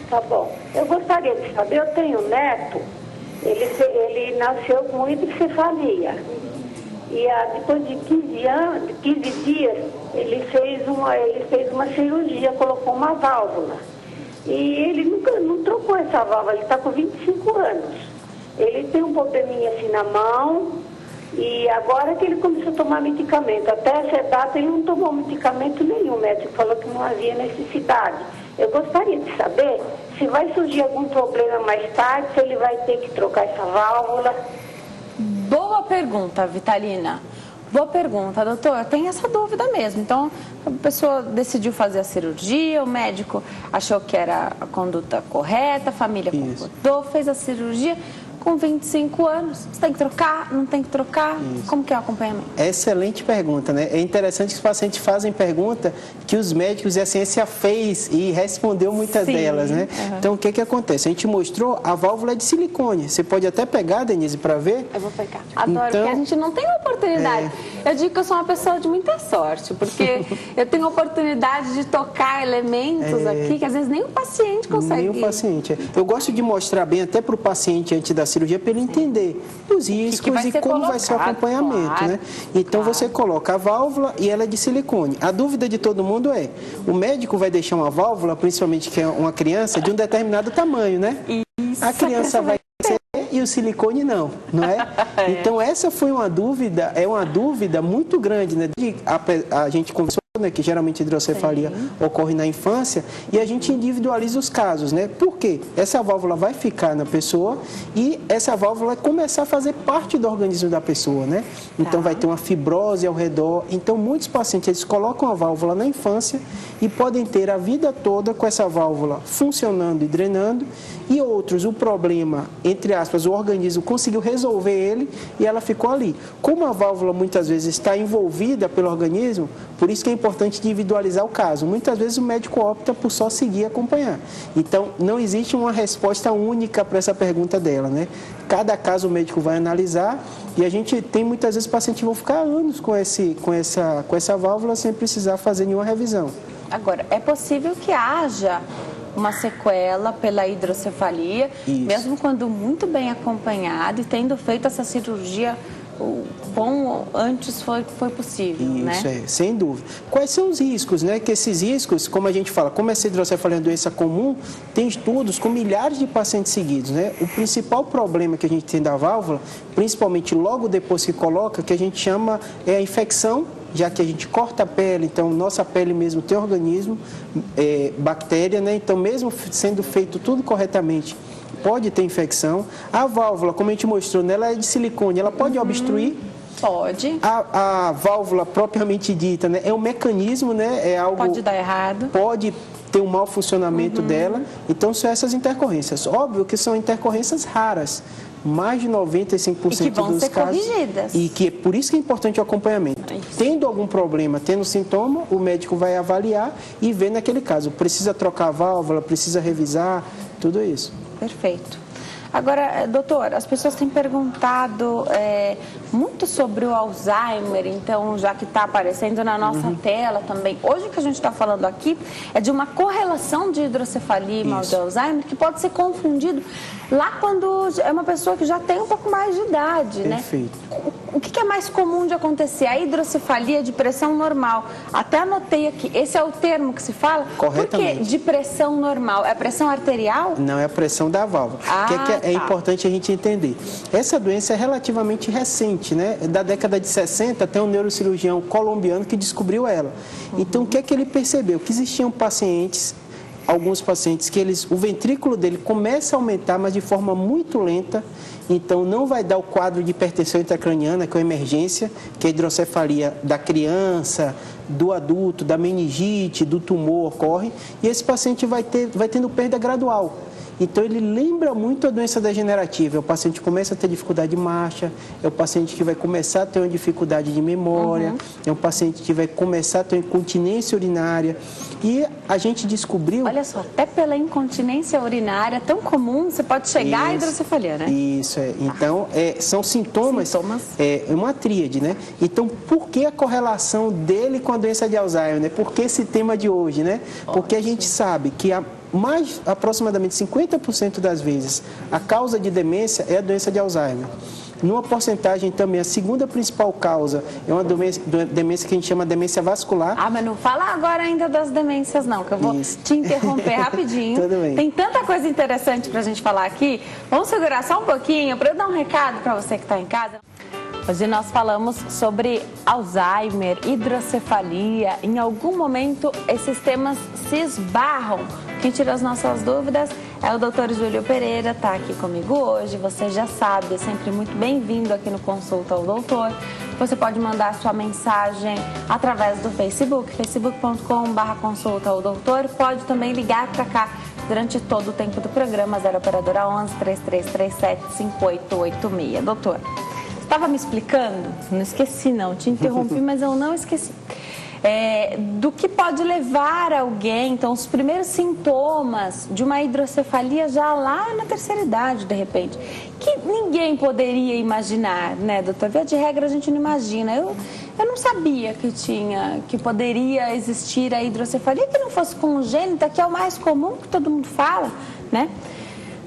Tá bom. Eu gostaria de saber, eu tenho um neto, ele nasceu com hidrocefalia. E depois de 15 dias, ele fez uma cirurgia, colocou uma válvula. E ele nunca não trocou essa válvula, ele está com 25 anos. Ele tem um probleminha assim na mão, e agora que ele começou a tomar medicamento. Até essa data ele não tomou medicamento nenhum, o médico falou que não havia necessidade. Eu gostaria de saber se vai surgir algum problema mais tarde, se ele vai ter que trocar essa válvula. Boa pergunta, Vitalina. Boa pergunta, doutor. Eu tenho essa dúvida mesmo. Então, a pessoa decidiu fazer a cirurgia, o médico achou que era a conduta correta, a família concordou, fez a cirurgia. Com 25 anos, você tem que trocar, não tem que trocar? Isso. Como que é o acompanhamento? Excelente pergunta, né? É interessante que os pacientes fazem pergunta que os médicos e a ciência fez e respondeu muitas delas, né? Uhum. Então, o que acontece? A gente mostrou a válvula de silicone. Você pode até pegar, Denise, para ver? Eu vou pegar. Adoro, porque a gente não tem oportunidade. Eu digo que eu sou uma pessoa de muita sorte, porque eu tenho a oportunidade de tocar elementos aqui que às vezes nem o paciente consegue. Nem o paciente. Eu gosto de mostrar bem até para o paciente antes da cirurgia para ele entender os riscos e como vai ser o acompanhamento, né? Então você coloca a válvula e ela é de silicone. A dúvida de todo mundo é, o médico vai deixar uma válvula, principalmente que é uma criança, de um determinado tamanho, né? Isso, a criança vai crescer e o silicone não é? Então essa foi uma dúvida, é uma dúvida muito grande, né? A gente conversou, né, que geralmente a hidrocefalia ocorre na infância, e a gente individualiza os casos, né? Por quê? Essa válvula vai ficar na pessoa e essa válvula vai começar a fazer parte do organismo da pessoa, né? Então vai ter uma fibrose ao redor. Então muitos pacientes eles colocam a válvula na infância e podem ter a vida toda com essa válvula funcionando e drenando, e outros, o problema, entre aspas, o organismo conseguiu resolver ele e ela ficou ali. Como a válvula muitas vezes está envolvida pelo organismo, por isso que é importante individualizar o caso. Muitas vezes o médico opta por só seguir e acompanhar. Então, não existe uma resposta única para essa pergunta dela, né? Cada caso o médico vai analisar e a gente tem muitas vezes pacientes que vão ficar anos com essa válvula sem precisar fazer nenhuma revisão. Agora, é possível que haja uma sequela pela hidrocefalia, mesmo quando muito bem acompanhado e tendo feito essa cirurgia o quão antes foi possível, né? Isso, sem dúvida. Quais são os riscos, né? Que esses riscos, como a gente fala, como essa hidrocefalia é uma doença comum, tem estudos com milhares de pacientes seguidos, né? O principal problema que a gente tem da válvula, principalmente logo depois que coloca, que a gente chama é a infecção, já que a gente corta a pele, então nossa pele mesmo tem organismo, bactéria, né? Então mesmo sendo feito tudo corretamente, pode ter infecção. A válvula, como a gente mostrou, né, ela é de silicone, ela pode obstruir? Pode. A válvula propriamente dita, né, é um mecanismo, né, é algo... Pode dar errado. Pode ter um mau funcionamento dela. Então são essas intercorrências. Óbvio que são intercorrências raras. Mais de 95% dos casos. Corrigidas. E que é por isso que é importante o acompanhamento. Tendo algum problema, tendo sintoma, o médico vai avaliar e ver naquele caso. Precisa trocar a válvula, precisa revisar, tudo isso. Perfeito. Agora, doutor, as pessoas têm perguntado muito sobre o Alzheimer, então, já que está aparecendo na nossa tela também. Hoje o que a gente está falando aqui é de uma correlação de hidrocefalia e mal de Alzheimer que pode ser confundido lá quando é uma pessoa que já tem um pouco mais de idade, né? Perfeito. O que é mais comum de acontecer? A hidrocefalia de pressão normal. Até anotei aqui, esse é o termo que se fala? Corretamente. Por que de pressão normal? É a pressão arterial? Não, é a pressão da válvula. O que é importante a gente entender? Essa doença é relativamente recente, né? Da década de 60, tem um neurocirurgião colombiano que descobriu ela. Então, o que é que ele percebeu? Que existiam pacientes, alguns pacientes, que o ventrículo dele começa a aumentar, mas de forma muito lenta. Então, não vai dar o quadro de hipertensão intracraniana, que é uma emergência, que é a hidrocefalia da criança, do adulto, da meningite, do tumor ocorre. E esse paciente vai tendo perda gradual. Então, ele lembra muito a doença degenerativa. O paciente começa a ter dificuldade de marcha, é o paciente que vai começar a ter uma dificuldade de memória, é um paciente que vai começar a ter incontinência urinária. E a gente descobriu... Olha só, até pela incontinência urinária tão comum, você pode chegar à hidrocefalia, né? Isso, Então, são sintomas, é uma tríade, né? Então, por que a correlação dele com a doença de Alzheimer, né? Por que esse tema de hoje, né? Porque a gente sabe que aproximadamente 50% das vezes, a causa de demência é a doença de Alzheimer. Numa porcentagem também, a segunda principal causa é uma demência que a gente chama de demência vascular. Ah, mas não fala agora ainda das demências não, que eu vou te interromper rapidinho. Tudo bem. Tem tanta coisa interessante pra gente falar aqui. Vamos segurar só um pouquinho para eu dar um recado para você que está em casa. Hoje nós falamos sobre Alzheimer, hidrocefalia. Em algum momento esses temas se esbarram. Quem tira as nossas dúvidas é o Dr. Júlio Pereira, está aqui comigo hoje. Você já sabe, é sempre muito bem-vindo aqui no Consulta ao Doutor. Você pode mandar sua mensagem através do Facebook, facebook.com/consulta ao doutor. Pode também ligar para cá durante todo o tempo do programa, 0 operadora 11 3337 5886. Doutor, estava me explicando, não esqueci não, te interrompi, mas eu não esqueci. Do que pode levar alguém, então, os primeiros sintomas de uma hidrocefalia já lá na terceira idade, de repente, que ninguém poderia imaginar, né, doutor? Via de regra, a gente não imagina. Eu não sabia que poderia existir a hidrocefalia, que não fosse congênita, que é o mais comum, que todo mundo fala, né?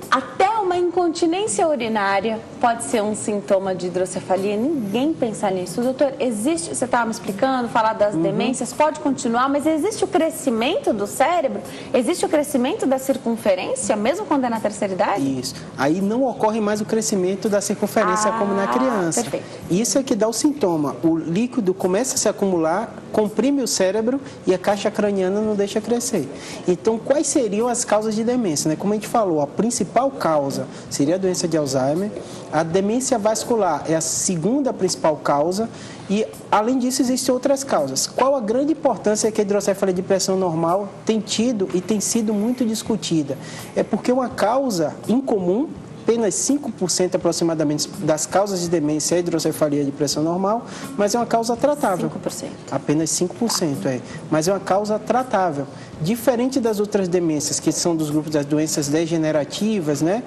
Até uma incontinência urinária pode ser um sintoma de hidrocefalia. Ninguém pensa nisso. Doutor, existe, você estava me explicando, falar das demências, pode continuar, mas existe o crescimento do cérebro? Existe o crescimento da circunferência, mesmo quando é na terceira idade? Isso. Aí não ocorre mais o crescimento da circunferência como na criança. Perfeito. Isso é que dá o sintoma. O líquido começa a se acumular, comprime o cérebro e a caixa craniana não deixa crescer. Então, quais seriam as causas de demência, né? Como a gente falou, a principal causa seria a doença de Alzheimer. A demência vascular é a segunda principal causa e, além disso, existem outras causas. Qual a grande importância que a hidrocefalia de pressão normal tem tido e tem sido muito discutida? É porque uma causa incomum, apenas 5% aproximadamente das causas de demência é a hidrocefalia de pressão normal, mas é uma causa tratável. 5%. Apenas 5%, mas é uma causa tratável. Diferente das outras demências, que são dos grupos das doenças degenerativas, né?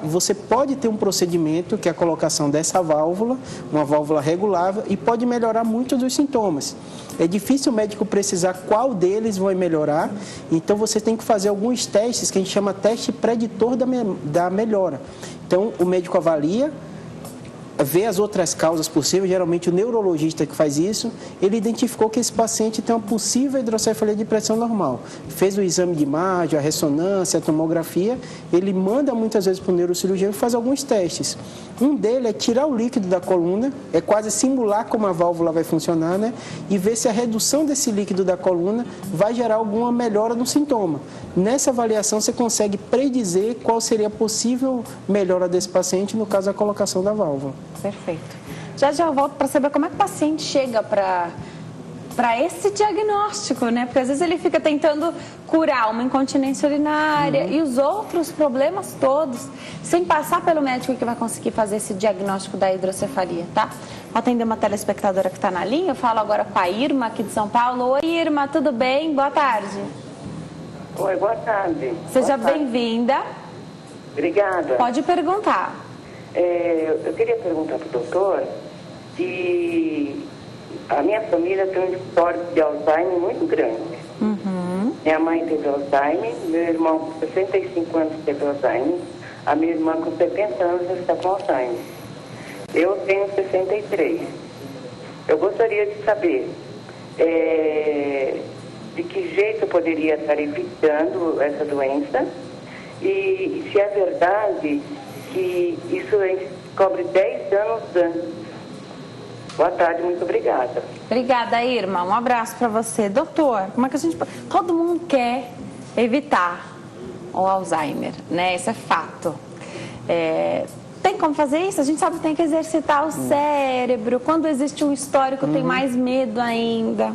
Você pode ter um procedimento, que é a colocação dessa válvula, uma válvula regulável, e pode melhorar muitos dos sintomas. É difícil o médico precisar qual deles vai melhorar, então você tem que fazer alguns testes, que a gente chama teste preditor da melhora. Então, o médico avalia, vê as outras causas possíveis, geralmente o neurologista que faz isso, ele identificou que esse paciente tem uma possível hidrocefalia de pressão normal. Fez o exame de imagem, a ressonância, a tomografia, ele manda muitas vezes para o neurocirurgião e faz alguns testes. Um deles é tirar o líquido da coluna, é quase simular como a válvula vai funcionar, né? E ver se a redução desse líquido da coluna vai gerar alguma melhora no sintoma. Nessa avaliação você consegue predizer qual seria a possível melhora desse paciente, no caso da colocação da válvula. Perfeito. Já eu volto para saber como é que o paciente chega para esse diagnóstico, né? Porque às vezes ele fica tentando curar uma incontinência urinária e os outros problemas todos, sem passar pelo médico que vai conseguir fazer esse diagnóstico da hidrocefalia, tá? Vou atender uma telespectadora que está na linha. Eu falo agora com a Irma, aqui de São Paulo. Oi, Irma, tudo bem? Boa tarde. Oi, boa tarde. Seja bem-vinda. Obrigada. Pode perguntar. Eu queria perguntar para o doutor que a minha família tem um histórico de Alzheimer muito grande. Minha mãe teve Alzheimer, meu irmão com 65 anos teve Alzheimer, a minha irmã com 70 anos está com Alzheimer. Eu tenho 63. Eu gostaria de saber de que jeito eu poderia estar evitando essa doença e se é verdade que isso cobre 10 anos antes. Boa tarde, muito obrigada. Obrigada, Irma. Um abraço para você. Doutor, como é que a gente... Todo mundo quer evitar o Alzheimer, né? Isso é fato. Tem como fazer isso? A gente sabe que tem que exercitar o cérebro. Quando existe um histórico, tem mais medo ainda.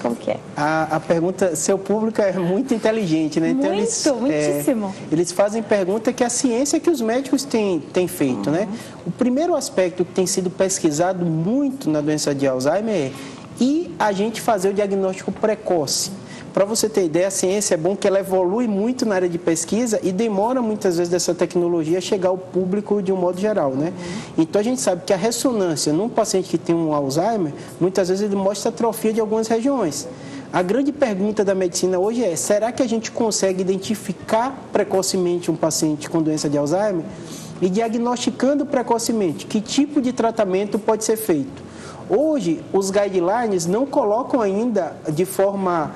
Como que é? A pergunta, seu público é muito inteligente, né? Então, muitíssimo. Eles fazem pergunta que a ciência que os médicos têm feito, né? O primeiro aspecto que tem sido pesquisado muito na doença de Alzheimer é a gente fazer o diagnóstico precoce. Para você ter ideia, a ciência é bom que ela evolui muito na área de pesquisa e demora muitas vezes dessa tecnologia a chegar ao público de um modo geral, né? Então a gente sabe que a ressonância num paciente que tem um Alzheimer, muitas vezes ele mostra atrofia de algumas regiões. A grande pergunta da medicina hoje é, será que a gente consegue identificar precocemente um paciente com doença de Alzheimer? E diagnosticando precocemente, que tipo de tratamento pode ser feito? Hoje, os guidelines não colocam ainda de forma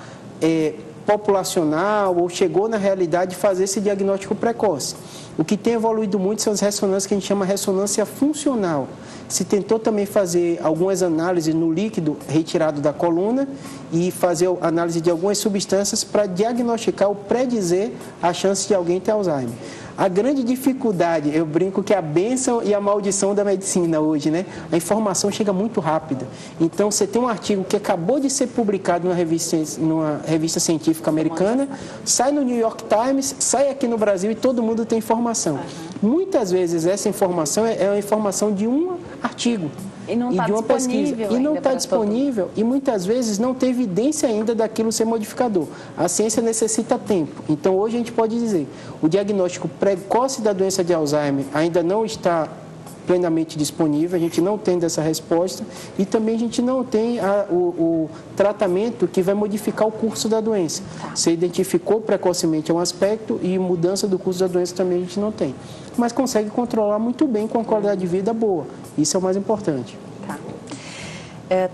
populacional ou chegou na realidade de fazer esse diagnóstico precoce. O que tem evoluído muito são as ressonâncias que a gente chama ressonância funcional. Se tentou também fazer algumas análises no líquido retirado da coluna e fazer análise de algumas substâncias para diagnosticar ou predizer a chance de alguém ter Alzheimer. A grande dificuldade, eu brinco que é a bênção e a maldição da medicina hoje, né? A informação chega muito rápida. Então, você tem um artigo que acabou de ser publicado numa revista científica americana, sai no New York Times, sai aqui no Brasil e todo mundo tem informação. Muitas vezes essa informação é a informação de um artigo. E não está disponível. E não está disponível e muitas vezes não tem evidência ainda daquilo ser modificador. A ciência necessita tempo. Então, hoje a gente pode dizer, o diagnóstico precoce da doença de Alzheimer ainda não está plenamente disponível, a gente não tem dessa resposta e também a gente não tem o tratamento que vai modificar o curso da doença. Você identificou precocemente um aspecto e mudança do curso da doença também a gente não tem. Mas consegue controlar muito bem com a qualidade de vida boa. Isso é o mais importante. Tá.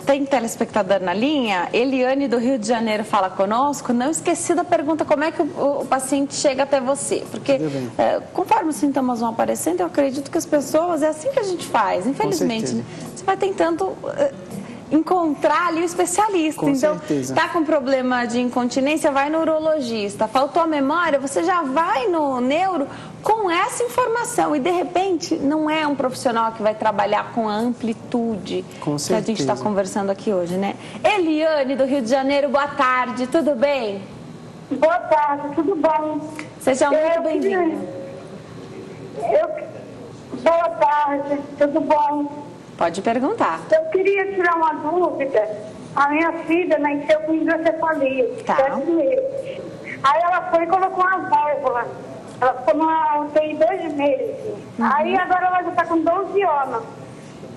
Tem telespectador na linha? Eliane, do Rio de Janeiro, fala conosco. Não esqueci da pergunta, como é que o paciente chega até você? Porque conforme os sintomas vão aparecendo, eu acredito que as pessoas, é assim que a gente faz, infelizmente. Né? Você vai tentando encontrar ali o especialista. Com então, certeza. tá com problema de incontinência, vai no urologista. Faltou a memória, você já vai no neuro com essa informação. E, de repente, não é um profissional que vai trabalhar com a amplitude que a gente está conversando aqui hoje, né? Eliane, do Rio de Janeiro, boa tarde, tudo bem? Boa tarde, tudo bom? Seja muito bem-vinda. Boa tarde, tudo bom? Pode perguntar. Eu queria tirar uma dúvida. A minha filha nasceu com hidrocefalia, 7 meses. Aí ela foi e colocou uma válvula. Ela ficou numa UTI 2 meses. Aí agora ela já está com 12 anos.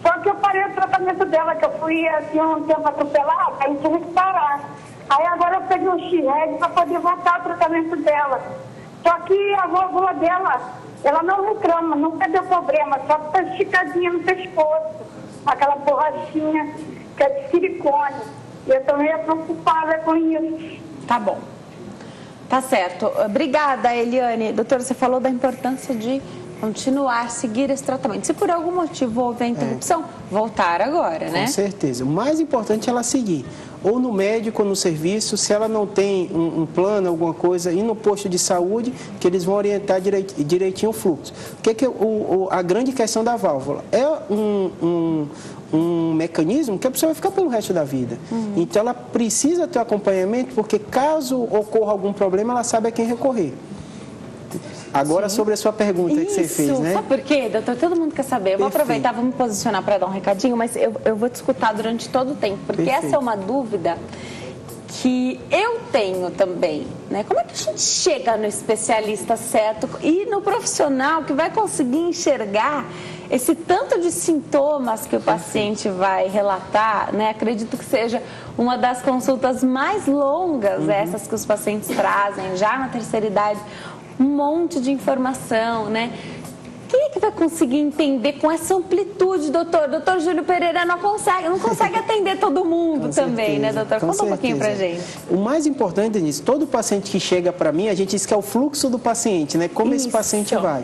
Só que eu parei o tratamento dela, que eu fui assim um tempo atropelada, aí tive que parar. Aí agora eu peguei um X-Red para poder voltar ao tratamento dela. Só que a válvula dela, ela não reclama, nunca deu problema, só que tá esticadinha no pescoço. Aquela borrachinha que é de silicone. E eu também estou preocupada com isso. Tá bom. Tá certo. Obrigada, Eliane. Doutora, você falou da importância de continuar, seguir esse tratamento. Se por algum motivo houver interrupção, voltar agora, né? Com certeza. O mais importante é ela seguir. Ou no médico, ou no serviço, se ela não tem um plano, alguma coisa, ir no posto de saúde, que eles vão orientar direitinho o fluxo. O que é a grande questão da válvula? É um mecanismo que a pessoa vai ficar pelo resto da vida. Então, ela precisa ter acompanhamento, porque caso ocorra algum problema, ela sabe a quem recorrer. Agora, sobre a sua pergunta que você fez, né? Sabe por quê, doutor? Todo mundo quer saber. Eu vou aproveitar, vou me posicionar para dar um recadinho, mas eu vou te escutar durante todo o tempo, porque essa é uma dúvida que eu tenho também, né? Como é que a gente chega no especialista certo e no profissional que vai conseguir enxergar esse tanto de sintomas que o paciente vai relatar, né? Acredito que seja uma das consultas mais longas, essas que os pacientes trazem já na terceira idade, um monte de informação, né? Quem é que vai conseguir entender com essa amplitude, doutor? Doutor Júlio Pereira não consegue atender todo mundo também, né, doutor? Conta um pouquinho pra gente. O mais importante, Denise, todo paciente que chega para mim, a gente diz que é o fluxo do paciente, né? Como esse paciente vai.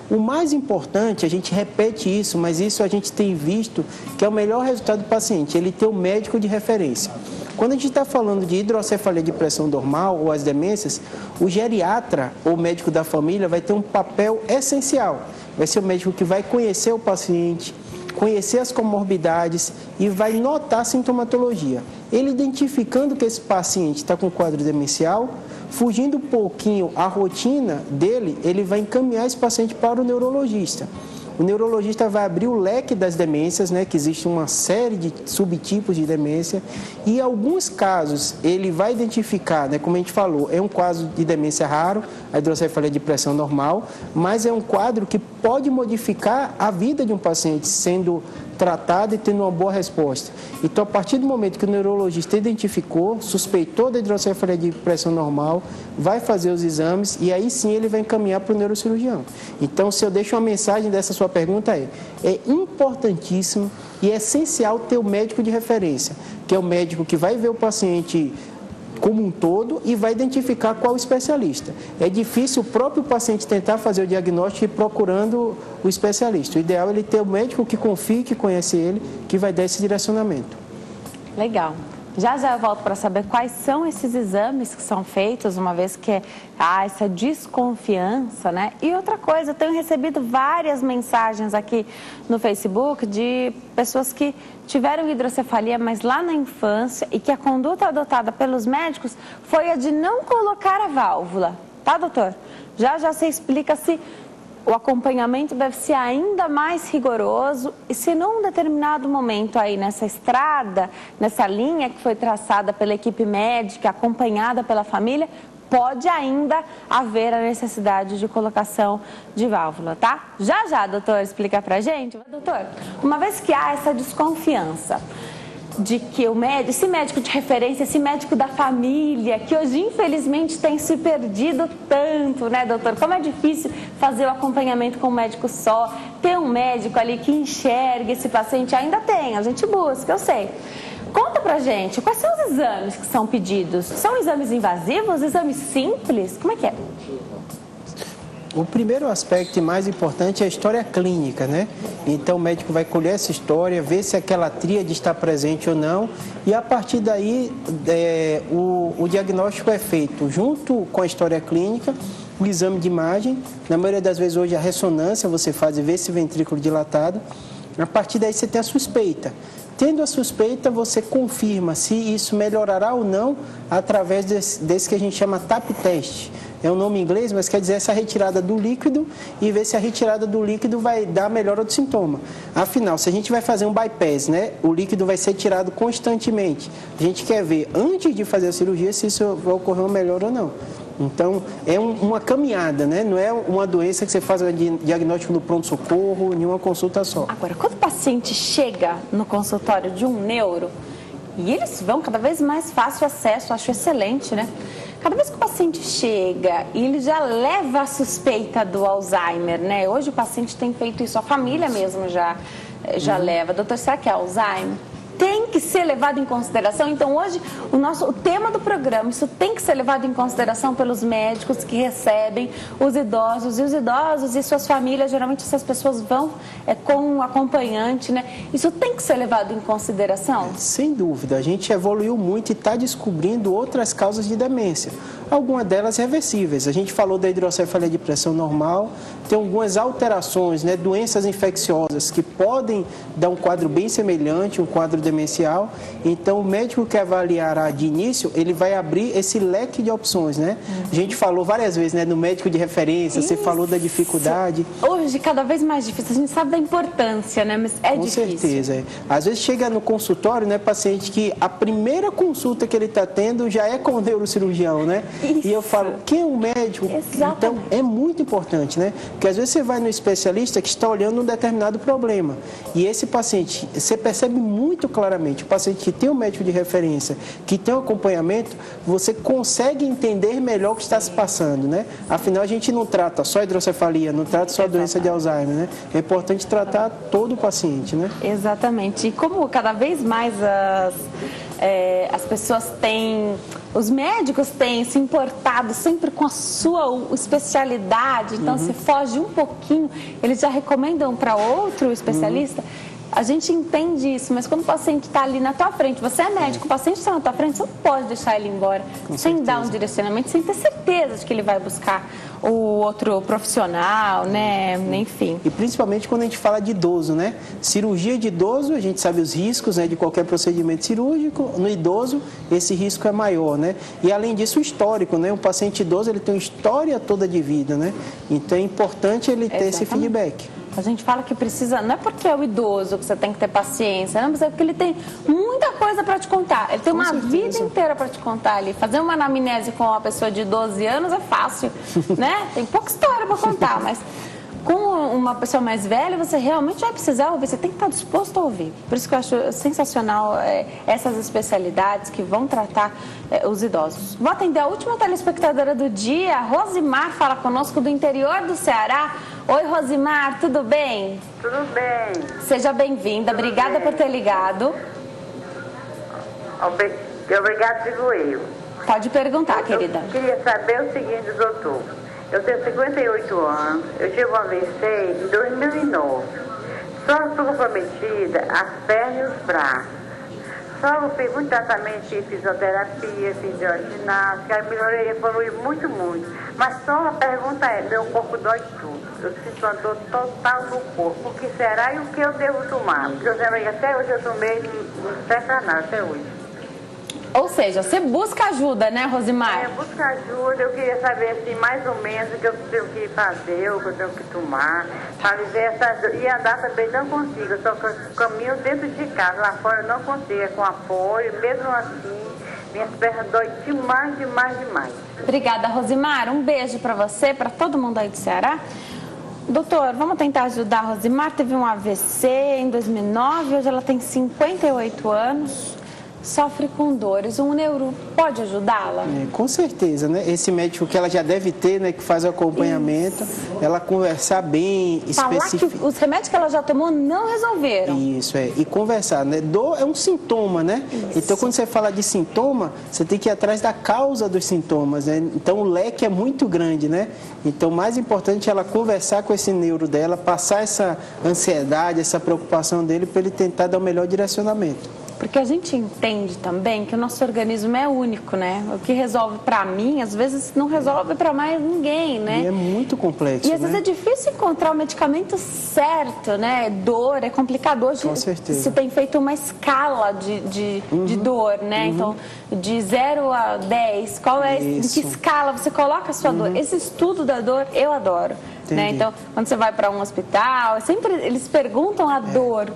O mais importante, a gente repete isso, mas isso a gente tem visto que é o melhor resultado do paciente, ele ter um médico de referência. Quando a gente está falando de hidrocefalia de pressão normal ou as demências, o geriatra ou médico da família vai ter um papel essencial. Vai ser o médico que vai conhecer o paciente, conhecer as comorbidades e vai notar a sintomatologia. ele identificando que esse paciente está com quadro demencial, fugindo um pouquinho a rotina dele, ele vai encaminhar esse paciente para o neurologista. O neurologista vai abrir o leque das demências, né, que existe uma série de subtipos de demência, e em alguns casos ele vai identificar, né, como a gente falou, é um quadro de demência raro, a hidrocefalia de pressão normal, mas é um quadro que pode modificar a vida de um paciente, sendo tratado e tendo uma boa resposta. Então, a partir do momento que o neurologista identificou, suspeitou da hidrocefalia de pressão normal, vai fazer os exames e aí sim ele vai encaminhar para o neurocirurgião. Então, se eu deixo uma mensagem dessa sua pergunta é importantíssimo e é essencial ter o médico de referência, que é o médico que vai ver o paciente como um todo e vai identificar qual especialista. É difícil o próprio paciente tentar fazer o diagnóstico e ir procurando o especialista. O ideal é ele ter o médico que confie, que conhece ele, que vai dar esse direcionamento. Legal. Já eu volto para saber quais são esses exames que são feitos, uma vez que há essa desconfiança, né? E outra coisa, eu tenho recebido várias mensagens aqui no Facebook de pessoas que tiveram hidrocefalia, mas lá na infância, e que a conduta adotada pelos médicos foi a de não colocar a válvula. Tá, doutor? Já você explica se o acompanhamento deve ser ainda mais rigoroso e se num determinado momento aí nessa estrada, nessa linha que foi traçada pela equipe médica, acompanhada pela família, pode ainda haver a necessidade de colocação de válvula, tá? Já, doutor, explica pra gente. Doutor, uma vez que há essa desconfiança de que esse médico de referência, esse médico da família, que hoje infelizmente tem se perdido tanto, né, doutor? Como é difícil fazer o acompanhamento com um médico só, ter um médico ali que enxergue esse paciente, ainda tem, a gente busca, eu sei. Conta pra gente, quais são os exames que são pedidos? São exames invasivos, exames simples? Como é que é? O primeiro aspecto e mais importante é a história clínica, né? Então o médico vai colher essa história, ver se aquela tríade está presente ou não e a partir daí o diagnóstico é feito junto com a história clínica, o exame de imagem, na maioria das vezes hoje a ressonância você faz e vê esse ventrículo dilatado, a partir daí você tem a suspeita. Tendo a suspeita, você confirma se isso melhorará ou não através desse que a gente chama TAP test. É um nome em inglês, mas quer dizer essa retirada do líquido e ver se a retirada do líquido vai dar melhora do sintoma. Afinal, se a gente vai fazer um bypass, né, o líquido vai ser tirado constantemente. A gente quer ver, antes de fazer a cirurgia, se isso vai ocorrer uma melhora ou não. Então, é uma caminhada, né? Não é uma doença que você faz um diagnóstico no pronto-socorro, em uma consulta só. Agora, quando o paciente chega no consultório de um neuro, e eles vão cada vez mais fácil acesso, acho excelente, né? Cada vez que o paciente chega e ele já leva a suspeita do Alzheimer, né? Hoje o paciente tem feito isso, a família mesmo já leva. Doutor, será que é Alzheimer? Tem que ser levado em consideração. Então, hoje, o tema do programa, isso tem que ser levado em consideração pelos médicos que recebem os idosos. E os idosos e suas famílias, geralmente essas pessoas vão com um acompanhante, né? Isso tem que ser levado em consideração? Sem dúvida. A gente evoluiu muito e está descobrindo outras causas de demência. Algumas delas reversíveis. A gente falou da hidrocefalia de pressão normal, tem algumas alterações, né? Doenças infecciosas que podem dar um quadro bem semelhante, um quadro demencial. Então, o médico que avaliará de início, ele vai abrir esse leque de opções, né? A gente falou várias vezes, né, no médico de referência, você falou da dificuldade. Hoje, cada vez mais difícil. A gente sabe da importância, né? Mas é difícil. Com certeza. Às vezes chega no consultório, né, paciente que a primeira consulta que ele está tendo já é com o neurocirurgião, né? Isso. E eu falo, quem é o médico? Exatamente. Então, é muito importante, né? Porque às vezes você vai no especialista que está olhando um determinado problema. E esse paciente, você percebe muito claramente, o paciente que tem um médico de referência, que tem um acompanhamento, você consegue entender melhor o que está se passando, né? Afinal, a gente não trata só a hidrocefalia, não trata só a doença de Alzheimer, né? É importante tratar todo o paciente, né? Exatamente. E como cada vez mais as pessoas têm, os médicos têm se importado sempre com a sua especialidade, então se foge um pouquinho, eles já recomendam para outro especialista. A gente entende isso, mas quando o paciente está ali na tua frente, você é médico, o paciente está na tua frente, você não pode deixar ele embora sem dar um direcionamento, sem ter certeza de que ele vai buscar o outro profissional, né? Enfim. E principalmente quando a gente fala de idoso, né? Cirurgia de idoso, a gente sabe os riscos, né, de qualquer procedimento cirúrgico. No idoso, esse risco é maior, né? E além disso, o histórico, né? O paciente idoso, ele tem uma história toda de vida, né? Então é importante ele ter esse feedback. A gente fala que precisa, não é porque é o idoso que você tem que ter paciência, não, mas é porque ele tem muita coisa para te contar. Ele tem uma vida inteira para te contar ali. Fazer uma anamnese com uma pessoa de 12 anos é fácil, né? Tem pouca história para contar, mas com uma pessoa mais velha, você realmente vai precisar ouvir, você tem que estar disposto a ouvir. Por isso que eu acho sensacional essas especialidades que vão tratar os idosos. Vou atender a última telespectadora do dia, Rosimar, fala conosco do interior do Ceará. Oi, Rosimar, tudo bem? Tudo bem. Seja bem-vinda, obrigada por ter ligado. Obrigado, digo eu. Pode perguntar, querida. Eu queria saber o seguinte, doutor. Eu tenho 58 anos, eu tive uma AVC em 2009. Só estou comprometida as pernas e os braços. Só eu fiz muito tratamento de fisioterapia, fisioginástica, eu melhorei, evoluí muito. Mas só a pergunta é, meu corpo dói tudo. Eu sinto uma dor total no corpo. O que será e o que eu devo tomar? Porque eu também, até hoje eu tomei, não serve pra nada, até hoje. Ou seja, você busca ajuda, né, Rosimar? Busca ajuda, eu queria saber assim, mais ou menos o que eu tenho que fazer, o que eu tenho que tomar, para viver essa... E andar também não consigo, eu só caminho dentro de casa, lá fora eu não consigo, é com apoio, mesmo assim, minhas pernas doem demais. Obrigada, Rosimar, um beijo para você, para todo mundo aí do Ceará. Doutor, vamos tentar ajudar a Rosimar, teve um AVC em 2009, hoje ela tem 58 anos. Sofre com dores, um neuro pode ajudá-la? Com certeza, né? Esse médico que ela já deve ter, né, que faz o acompanhamento, ela conversar bem, específico. Falar que os remédios que ela já tomou não resolveram. Isso, e conversar, né? Dor é um sintoma, né? Isso. Então, quando você fala de sintoma, você tem que ir atrás da causa dos sintomas, né? Então, o leque é muito grande, né? Então, o mais importante é ela conversar com esse neuro dela, passar essa ansiedade, essa preocupação dele, para ele tentar dar o melhor direcionamento. Porque a gente entende também que o nosso organismo é único, né? O que resolve para mim, às vezes não resolve para mais ninguém, né? E é muito complexo, E às vezes é difícil encontrar o medicamento certo, né? Dor, é complicado. Hoje com certeza. Se tem feito uma escala de dor, né? Então, de 0 a 10, em que escala você coloca a sua dor? Esse estudo da dor, eu adoro. Né? Então, quando você vai para um hospital, sempre eles perguntam a dor,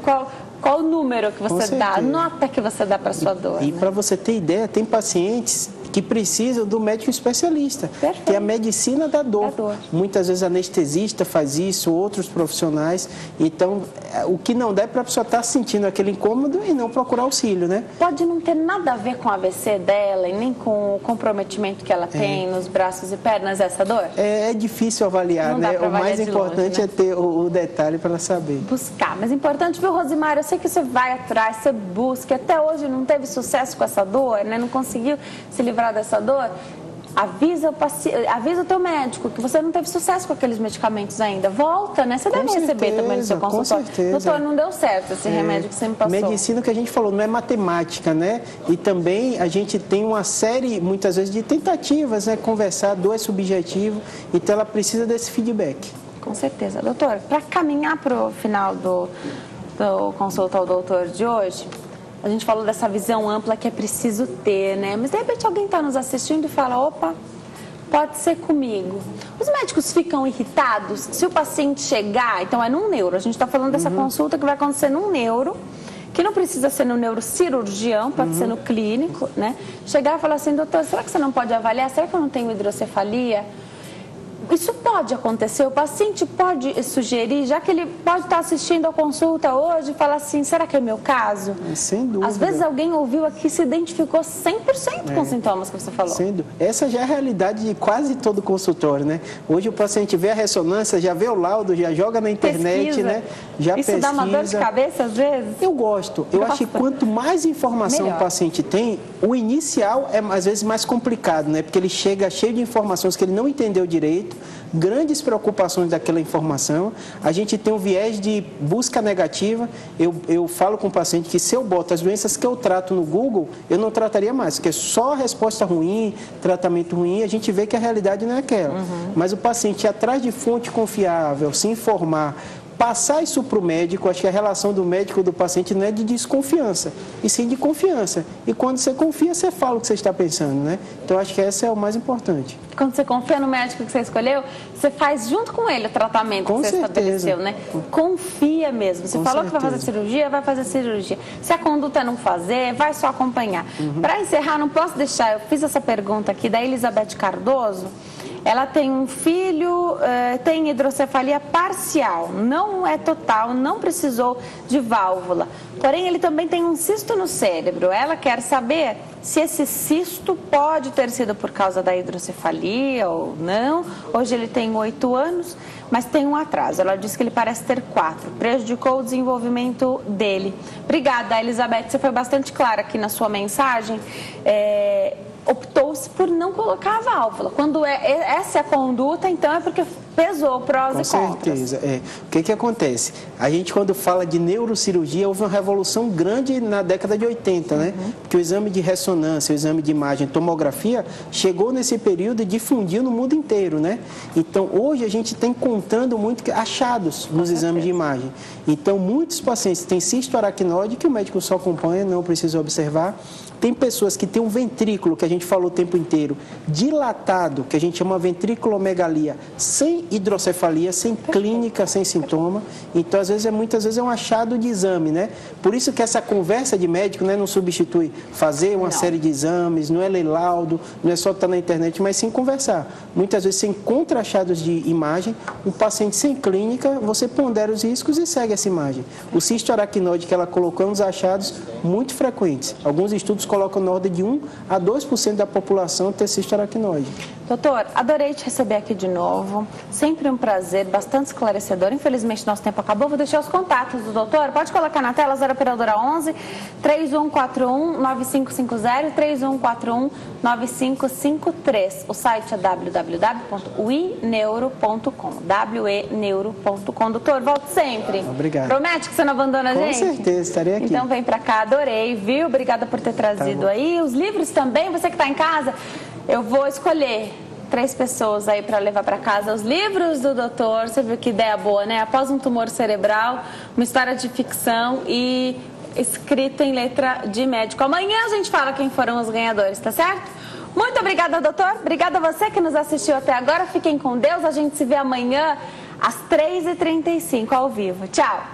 qual o número que você dá, a nota que você dá para a sua dor. E para você ter ideia, tem pacientes que precisam do médico especialista, que é a medicina da dor. Muitas vezes anestesista faz isso, outros profissionais. Então, o que não dá é para a pessoa estar sentindo aquele incômodo e não procurar auxílio, né? Pode não ter nada a ver com o AVC dela e nem com o comprometimento que ela tem nos braços e pernas, essa dor? É difícil avaliar, né? O mais importante é ter o detalhe para ela saber. Buscar. Mas é importante, viu, Rosimar? Eu sei que você vai atrás, você busca. Até hoje não teve sucesso com essa dor, né? Não conseguiu se livrar dessa dor. Avisa o teu médico que você não teve sucesso com aqueles medicamentos ainda. Volta, né? Você deve receber também no seu consultório. Com certeza. Doutor, não deu certo esse remédio que você me passou. Medicina que a gente falou, não é matemática, né? E também a gente tem uma série, muitas vezes, de tentativas, né? Conversar, dor é subjetivo, então ela precisa desse feedback. Com certeza. Doutor, para caminhar para o final do consulta ao doutor de hoje, a gente falou dessa visão ampla que é preciso ter, né? Mas de repente alguém está nos assistindo e fala, opa, pode ser comigo. Os médicos ficam irritados se o paciente chegar, então é num neuro, a gente está falando dessa consulta que vai acontecer num neuro, que não precisa ser no neurocirurgião, pode ser no clínico, né? Chegar e falar assim, doutor, será que você não pode avaliar? Será que eu não tenho hidrocefalia? Isso pode acontecer, o paciente pode sugerir, já que ele pode estar assistindo a consulta hoje e falar assim, será que é meu caso? Sem dúvida. Às vezes alguém ouviu aqui e se identificou 100% com os sintomas que você falou. Essa já é a realidade de quase todo consultório, né? Hoje o paciente vê a ressonância, já vê o laudo, já joga na internet, pesquisa, né? Já pesquisa. Dá uma dor de cabeça às vezes? Eu gosto. Eu acho que quanto mais informação o paciente tem, o inicial é às vezes mais complicado, né? Porque ele chega cheio de informações que ele não entendeu direito. grandes preocupações daquela informação, a gente tem um viés de busca negativa. Eu falo com o paciente que se eu boto as doenças que eu trato no Google, eu não trataria mais, porque só resposta ruim, tratamento ruim, a gente vê que a realidade não é aquela. Mas o paciente ir atrás de fonte confiável, se informar, passar isso para o médico. Acho que a relação do médico e do paciente não é de desconfiança, e sim de confiança. E quando você confia, você fala o que você está pensando, né? Então, acho que esse é o mais importante. Quando você confia no médico que você escolheu, você faz junto com ele o tratamento que você estabeleceu, né? Confia mesmo. Você falou que vai fazer cirurgia, vai fazer cirurgia. Se a conduta não fazer, vai só acompanhar. Para encerrar, não posso deixar, eu fiz essa pergunta aqui da Elizabeth Cardoso. Ela tem um filho, tem hidrocefalia parcial, não é total, não precisou de válvula. Porém, ele também tem um cisto no cérebro. Ela quer saber se esse cisto pode ter sido por causa da hidrocefalia ou não. Hoje ele tem 8 anos, mas tem um atraso. Ela disse que ele parece ter 4. Prejudicou o desenvolvimento dele. Obrigada, Elizabeth. Você foi bastante clara aqui na sua mensagem. Optou-se por não colocar a válvula. Quando essa é a conduta, então é porque pesou prós e contras. Com certeza. O que acontece? A gente, quando fala de neurocirurgia, houve uma revolução grande na década de 80, né? Porque o exame de ressonância, o exame de imagem, tomografia, chegou nesse período e difundiu no mundo inteiro, né? Então, hoje a gente está encontrando muito achados nos exames de imagem. Então, muitos pacientes têm cisto aracnoide que o médico só acompanha, não precisa observar. Tem pessoas que têm um ventrículo, que a gente falou o tempo inteiro, dilatado, que a gente chama ventriculomegalia, sem hidrocefalia, sem clínica, sem sintoma. Então, muitas vezes é um achado de exame, né? Por isso que essa conversa de médico, né, não substitui fazer uma série de exames, não é ler laudo, não é só estar na internet, mas sim conversar. Muitas vezes você encontra achados de imagem, um paciente sem clínica, você pondera os riscos e segue essa imagem. O cisto aracnoide que ela colocou é um dos achados muito frequentes. Alguns estudos colocam na ordem de 1 a 2% da população ter cisto aracnoide. Doutor, adorei te receber aqui de novo. Sempre um prazer, bastante esclarecedor. Infelizmente, nosso tempo acabou. Vou deixar os contatos do doutor. Pode colocar na tela, 0 operadora 11 3141 9550 3141 9553. O site é www.weneuro.com. weneuro.com. Doutor, volte sempre. Obrigado. Promete que você não abandona a gente? Com certeza, estarei aqui. Então vem pra cá, adorei, viu? Obrigada por ter trazido aí. Os livros também, você que está em casa, eu vou escolher 3 pessoas aí para levar para casa os livros do doutor. Você viu que ideia boa, né? Após um tumor cerebral, uma história de ficção e escrito em letra de médico. Amanhã a gente fala quem foram os ganhadores, tá certo? Muito obrigada, doutor. Obrigada a você que nos assistiu até agora. Fiquem com Deus. A gente se vê amanhã às 3h35 ao vivo. Tchau.